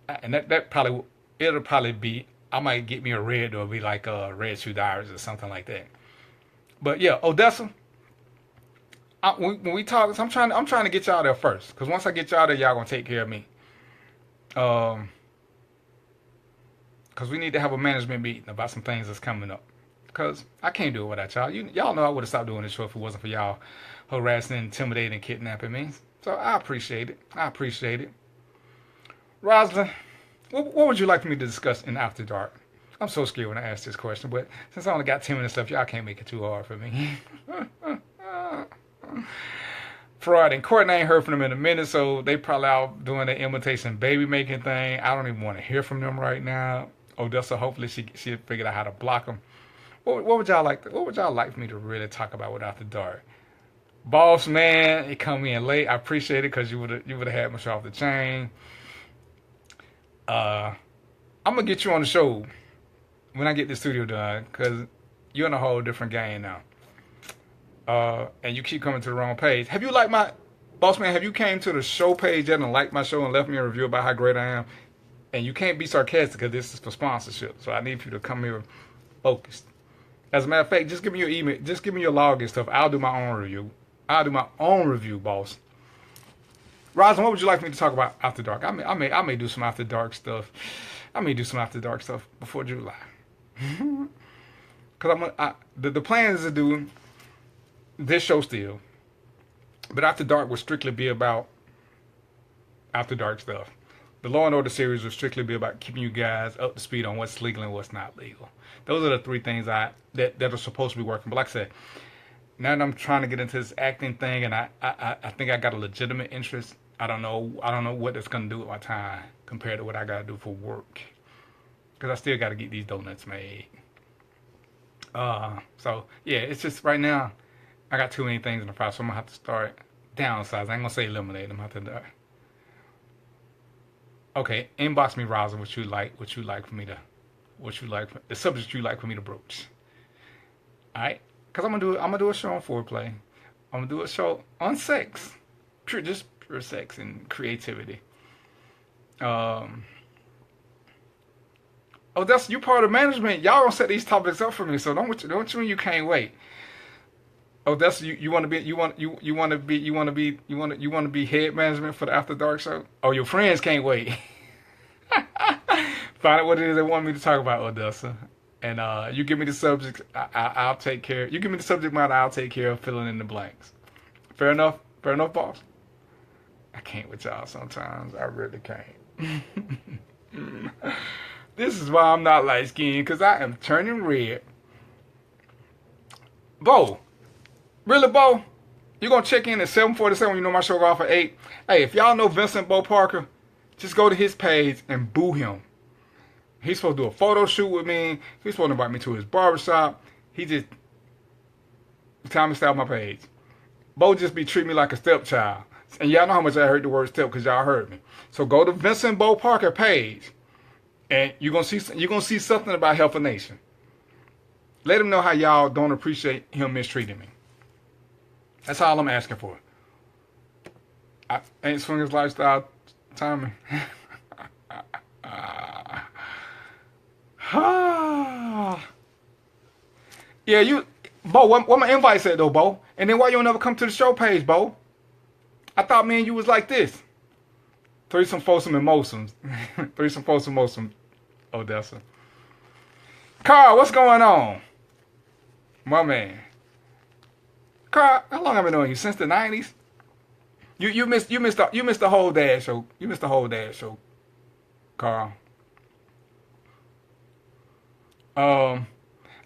And it'll probably be, I might get me a red, or be like Red Shoe Diaries or something like that. But yeah, Odessa, when we talk, I'm trying to get y'all there first. Because once I get y'all there, y'all gonna take care of me. Because we need to have a management meeting about some things that's coming up. Because I can't do it without y'all. Y'all know I would have stopped doing this show if it wasn't for y'all harassing, intimidating, kidnapping me. So I appreciate it. I appreciate it. Rosalind, what would you like for me to discuss in After Dark? I'm so scared when I ask this question, but since I only got 10 minutes left, y'all can't make it too hard for me. Freud and Courtney ain't heard from them in a minute, so they probably out doing the imitation baby making thing. I don't even want to hear from them right now. Odessa, hopefully she figured out how to block them. What would y'all like? What would y'all like for me to really talk about with After Dark? Boss man, he come in late. I appreciate it because you would have had Michelle off the chain. I'm gonna get you on the show when I get the studio done because you're in a whole different game now. And you keep coming to the wrong page. Have you liked my boss man? Have you came to the show page yet and liked my show and left me a review about how great I am? And you can't be sarcastic because this is for sponsorship. So I need you to come here focused. As a matter of fact, just give me your email. Just give me your login stuff. I'll do my own review. I'll do my own review, boss. Rosalind, what would you like me to talk about After Dark? I may do some After Dark stuff. I may do some After Dark stuff before July. Because the plan is to do this show still. But After Dark will strictly be about After Dark stuff. The Law and Order series will strictly be about keeping you guys up to speed on what's legal and what's not legal. Those are the three things that are supposed to be working. But like I said, now that I'm trying to get into this acting thing, and I think I got a legitimate interest. I don't know what it's gonna do with my time compared to what I gotta do for work, because I still gotta get these donuts made. So yeah, it's just right now I got too many things in the file, so I'm gonna have to start downsizing. I ain't gonna say eliminate them. I'm gonna have to. Okay, inbox me, Rosin, what you like for me to, the subject you like for me to broach. All right, because I'm gonna do a show on foreplay. I'm gonna do a show on sex, pure sex and creativity. Oh, that's you part of management. Y'all gonna set these topics up for me, so don't you mean you can't wait? Oh, that's you want to be head management for the After Dark show? Oh, your friends can't wait. Find out what it is they want me to talk about, Odessa. And you give me the subjects, I'll take care. You give me the subject matter, I'll take care of filling in the blanks. Fair enough? Fair enough, boss? I can't with y'all sometimes. I really can't. This is why I'm not light skinned, because I am turning red. Bo. Really, Bo? You gonna check in at 7:47 when you know my show go off at 8? Hey, if y'all know Vincent Bo Parker, just go to his page and boo him. He's supposed to do a photo shoot with me. He's supposed to invite me to his barbershop. He just time to stay off my page. Bo just be treating me like a stepchild. And y'all know how much I heard the word step because y'all heard me. So go to Vincent Bo Parker page, and you're gonna see something about Health of Nation. Let him know how y'all don't appreciate him mistreating me. That's all I'm asking for. I ain't swingers lifestyle timing. Yeah, Bo, what my invite said though, Bo? And then why you don't ever come to the show page, Bo? I thought me and you was like this. Threesome, foursome, and mosems. Threesome, foursome, mosem, Odessa. Carl, what's going on? My man. Carl, how long have I been knowing you? Since the 90s? You missed the whole dad show. You missed the whole dad show, Carl.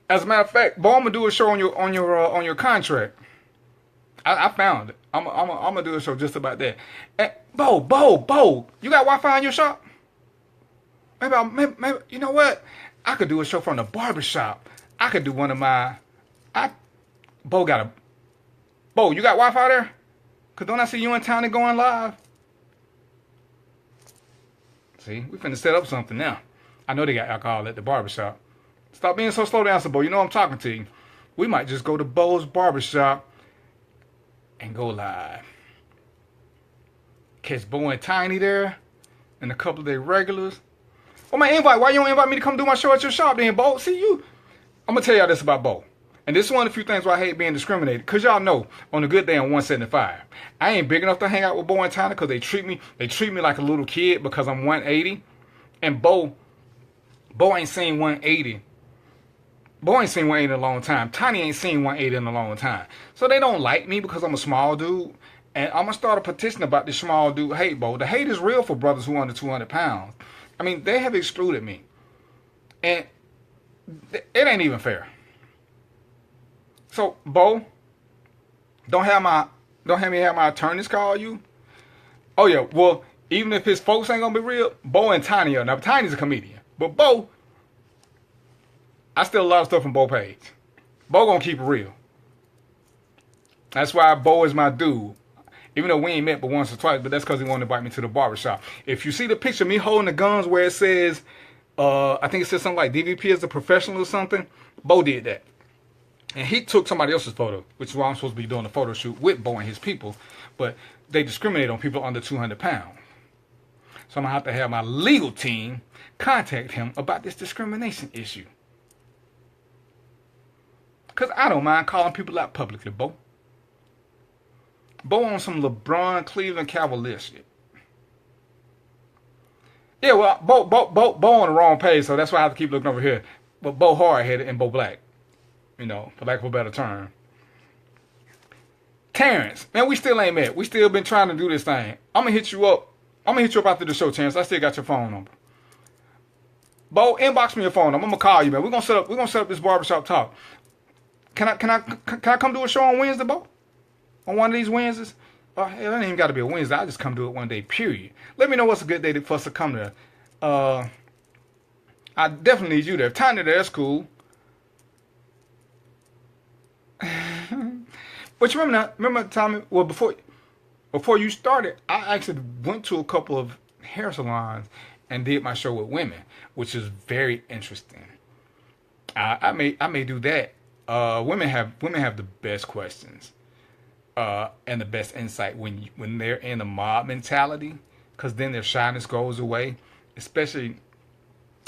As a matter of fact, Bo, I'm gonna do a show on your contract. I found it. I'm gonna do a show just about that. And Bo, you got Wi-Fi in your shop? Maybe you know what? I could do a show from the barbershop. I could do one of my. Bo, you got Wi-Fi there? Cause don't I see you in town and going live? See, we finna set up something now. I know they got alcohol at the barbershop. Stop being so slow down, Bo. You know I'm talking to you. We might just go to Bo's barbershop and go live. Catch Bo and Tiny there, and a couple of their regulars. Oh, my invite. Why you don't invite me to come do my show at your shop then, Bo? See you. I'm gonna tell y'all this about Bo. And this is one of the few things why I hate being discriminated. Because y'all know, on a good day, I'm 175. I ain't big enough to hang out with Bo and Tiny because they treat me like a little kid because I'm 180. And Bo ain't seen 180. Bo ain't seen 180 in a long time. Tiny ain't seen 180 in a long time. So they don't like me because I'm a small dude. And I'm going to start a petition about this small dude hate, Bo. The hate is real for brothers who are under 200 pounds. I mean, they have excluded me. And it ain't even fair. So, Bo, don't have me have my attorneys call you. Oh yeah, well, even if his folks ain't gonna be real, Bo and Tiny are. Now, Tiny's a comedian, but Bo, I still love stuff from Bo Page. Bo gonna keep it real. That's why Bo is my dude. Even though we ain't met but once or twice, but that's because he wanted to invite me to the barbershop. If you see the picture of me holding the guns where it says, I think it says something like DVP is a professional or something, Bo did that. And he took somebody else's photo, which is why I'm supposed to be doing a photo shoot with Bo and his people. But they discriminate on people under 200 pounds. So I'm going to have my legal team contact him about this discrimination issue. Because I don't mind calling people out publicly, Bo. Bo on some LeBron Cleveland Cavaliers shit. Yeah, well, Bo on the wrong page, so that's why I have to keep looking over here. But Bo hard-headed and Bo black. You know, for lack of a better term. Terrence, man, we still ain't met. We still been trying to do this thing. I'm gonna hit you up. I'm gonna hit you up after the show, Terrence. I still got your phone number. Bo, inbox me your phone number. I'm gonna call you, man. We're gonna set up this barbershop talk. Can I come do a show on Wednesday, Bo? On one of these Wednesdays? Hell, it ain't even got to be a Wednesday. I just come do it one day, period. Let me know what's a good day for us to come there. I definitely need you there. If Tiny there, that's cool. But you remember Tommy? Well, before you started, I actually went to a couple of hair salons and did my show with women, which is very interesting. I may do that. Women have the best questions, and the best insight when they're in a mob mentality, because then their shyness goes away, especially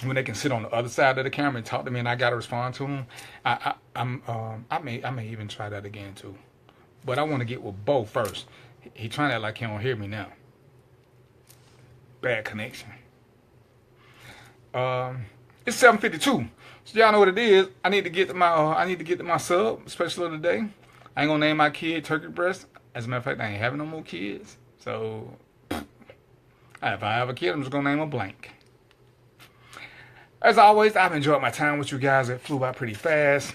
when they can sit on the other side of the camera and talk to me and I gotta respond to them. I may even try that again too. But I want to get with Bo first. He trying to act like he don't hear me now. Bad connection. It's 7:52. So y'all know what it is. I need to get to my sub special of the day. I ain't gonna name my kid Turkey Breast. As a matter of fact, I ain't having no more kids. So if I have a kid, I'm just gonna name a blank. As always, I've enjoyed my time with you guys. It flew by pretty fast.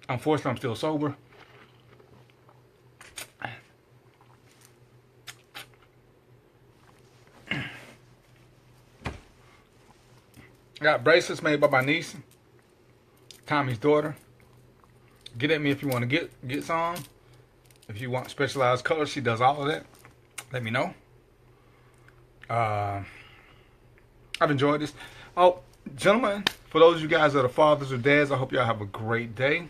Unfortunately, I'm still sober. I got bracelets made by my niece, Tommy's daughter. Get at me if you want to get some. If you want specialized colors, she does all of that. Let me know. I've enjoyed this. Oh, gentlemen, for those of you guys that are fathers or dads, I hope y'all have a great day.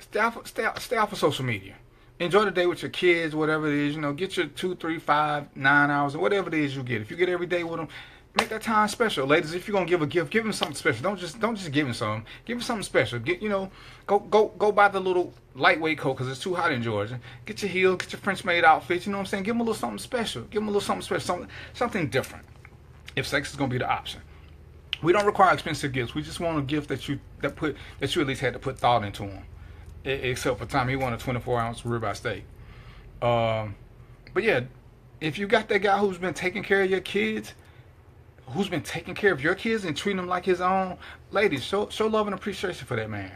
Stay off of social media. Enjoy the day with your kids, whatever it is. You know, get your 2, 3, 5, 9 hours, or whatever it is you get. If you get every day with them, make that time special, ladies. If you're gonna give a gift, give them something special. Don't just give them something. Give them something special. Go buy the little lightweight coat because it's too hot in Georgia. Get your heels, get your French maid outfits. You know what I'm saying? Give them a little something special. Give them a little something special, something different. If sex is gonna be the option, we don't require expensive gifts. We just want a gift that you at least had to put thought into them. Except for Tommy, he wanted a 24-ounce ribeye steak. But yeah, if you got that guy who's been taking care of your kids, who's been taking care of your kids and treating them like his own, ladies, show love and appreciation for that man.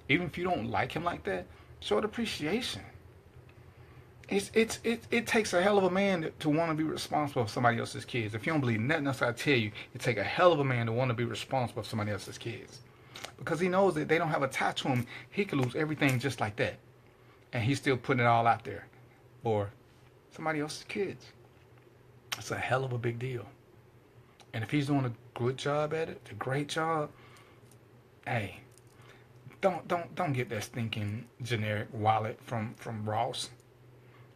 Even if you don't like him like that, show it appreciation. It takes a hell of a man to want to be responsible for somebody else's kids. If you don't believe nothing else I tell you, it takes a hell of a man to want to be responsible for somebody else's kids. Because he knows that they don't have a tie to him. He could lose everything just like that. And he's still putting it all out there. Or somebody else's kids. It's a hell of a big deal. And if he's doing a good job at it, a great job, hey, don't get that stinking generic wallet from Ross.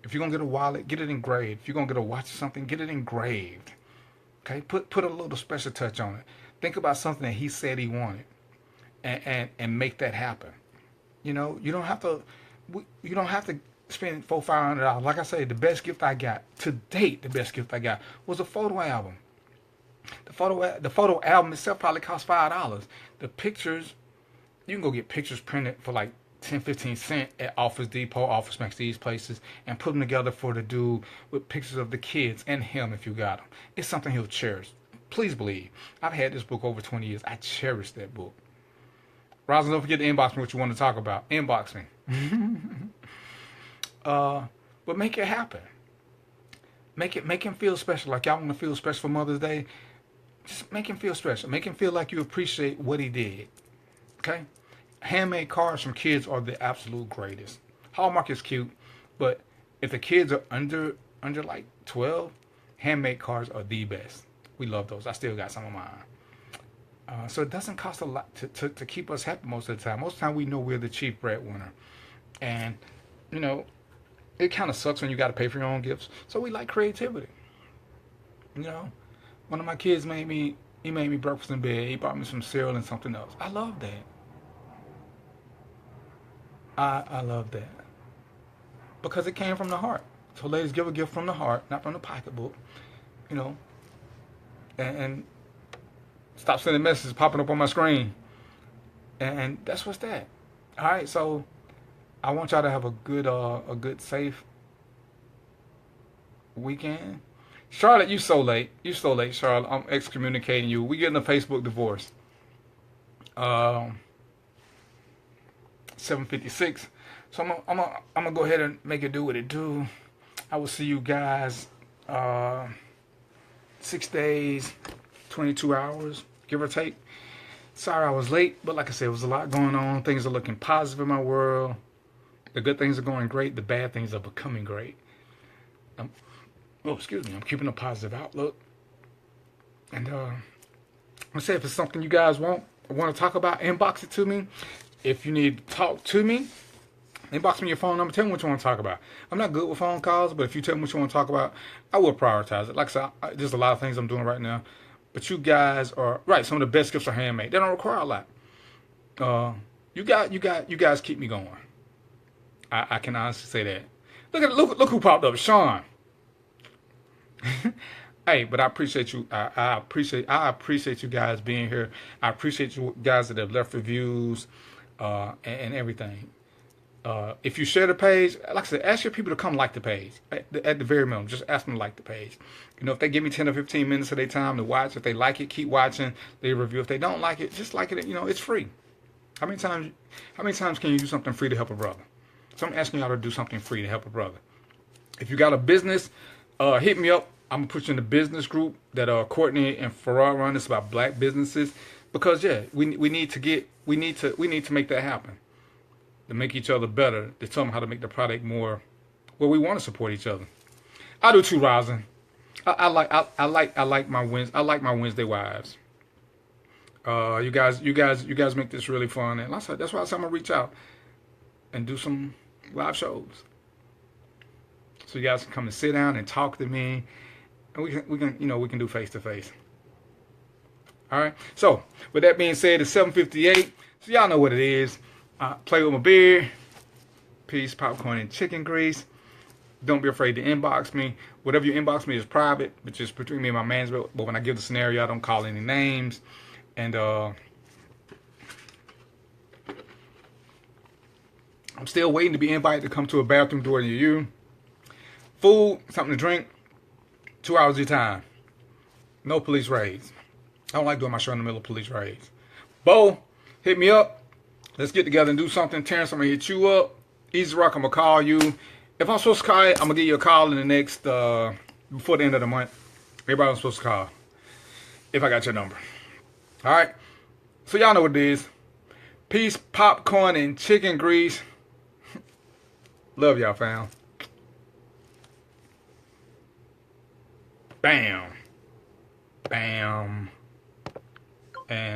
If you're gonna get a wallet, get it engraved. If you're gonna get a watch or something, get it engraved. Okay, put a little special touch on it. Think about something that he said he wanted, and make that happen. You know, you don't have to. You don't have to spend $400-500. Like I say, the best gift I got to date, the best gift I got was a photo album. The photo album itself probably cost $5. The pictures, you can go get pictures printed for like 10-15 cents at Office Depot, Office Max, these places, and put them together for the dude with pictures of the kids and him if you got them. It's something he'll cherish. Please believe. I've had this book over 20 years. I cherish that book. Rosin, don't forget to inbox me what you want to talk about. Inbox me. But make it happen. Make him feel special. Like y'all want to feel special for Mother's Day. Just make him feel special. Make him feel like you appreciate what he did. Okay? Handmade cards from kids are the absolute greatest. Hallmark is cute, but if the kids are under like 12, handmade cards are the best. We love those. I still got some of mine. So it doesn't cost a lot to keep us happy most of the time. Most of the time we know we're the chief breadwinner. And, you know, it kind of sucks when you got to pay for your own gifts. So we like creativity. You know, one of my kids made me breakfast in bed. He brought me some cereal and something else. I love that. I love that. Because it came from the heart. So ladies, give a gift from the heart, not from the pocketbook. You know, and stop sending messages popping up on my screen. And that's what's that. All right, so I want y'all to have a good, safe weekend. Charlotte, you so late. You so late, Charlotte. I'm excommunicating you. We getting a Facebook divorce. 7:56. So I'm gonna go ahead and make it do what it do. I will see you guys 6 days, 22 hours, give or take. Sorry I was late, but like I said, it was a lot going on. Things are looking positive in my world. The good things are going great. The bad things are becoming great. I'm keeping a positive outlook. And I say if it's something you guys want to talk about, inbox it to me. If you need to talk to me, inbox me your phone number. Tell me what you want to talk about. I'm not good with phone calls, but if you tell me what you want to talk about, I will prioritize it. Like I said, there's a lot of things I'm doing right now. But you guys are right. Some of the best gifts are handmade. They don't require a lot. You guys keep me going. I can honestly say that. Look who popped up, Sean. Hey, but I appreciate you. I appreciate you guys being here. I appreciate you guys that have left reviews and everything. If you share the page, like I said, ask your people to come like the page. At the very minimum, just ask them to like the page. You know, if they give me 10 or 15 minutes of their time to watch, if they like it, keep watching. They review. If they don't like it, just like it. You know, it's free. How many times can you do something free to help a brother? So I'm asking y'all to do something free to help a brother. If you got a business, hit me up. I'm gonna put you in the business group that Courtney and Farrar run. It's about black businesses because we need to make that happen. To make each other better, to tell them how to make the product more. Well, we want to support each other. I do too, Rosin. I like my Wednesday wives. You guys make this really fun, and that's why I'm gonna reach out and do some live shows, so you guys can come and sit down and talk to me, and we can do face to face. All right. So with that being said, it's 7:58. So y'all know what it is. Play with my beard. Peace, popcorn, and chicken grease. Don't be afraid to inbox me. Whatever you inbox me is private, which is between me and my management. But when I give the scenario, I don't call any names. And I'm still waiting to be invited to come to a bathroom door near you. Food, something to drink. 2 hours of your time. No police raids. I don't like doing my show in the middle of police raids. Bo, hit me up. Let's get together and do something. Terrence, I'm going to hit you up. Easy Rock, I'm going to call you. If I'm supposed to call you, I'm going to give you a call in the next, before the end of the month. Everybody I'm supposed to call. If I got your number. All right. So y'all know what it is. Peace, popcorn, and chicken grease. Love y'all, fam. Bam. Bam. And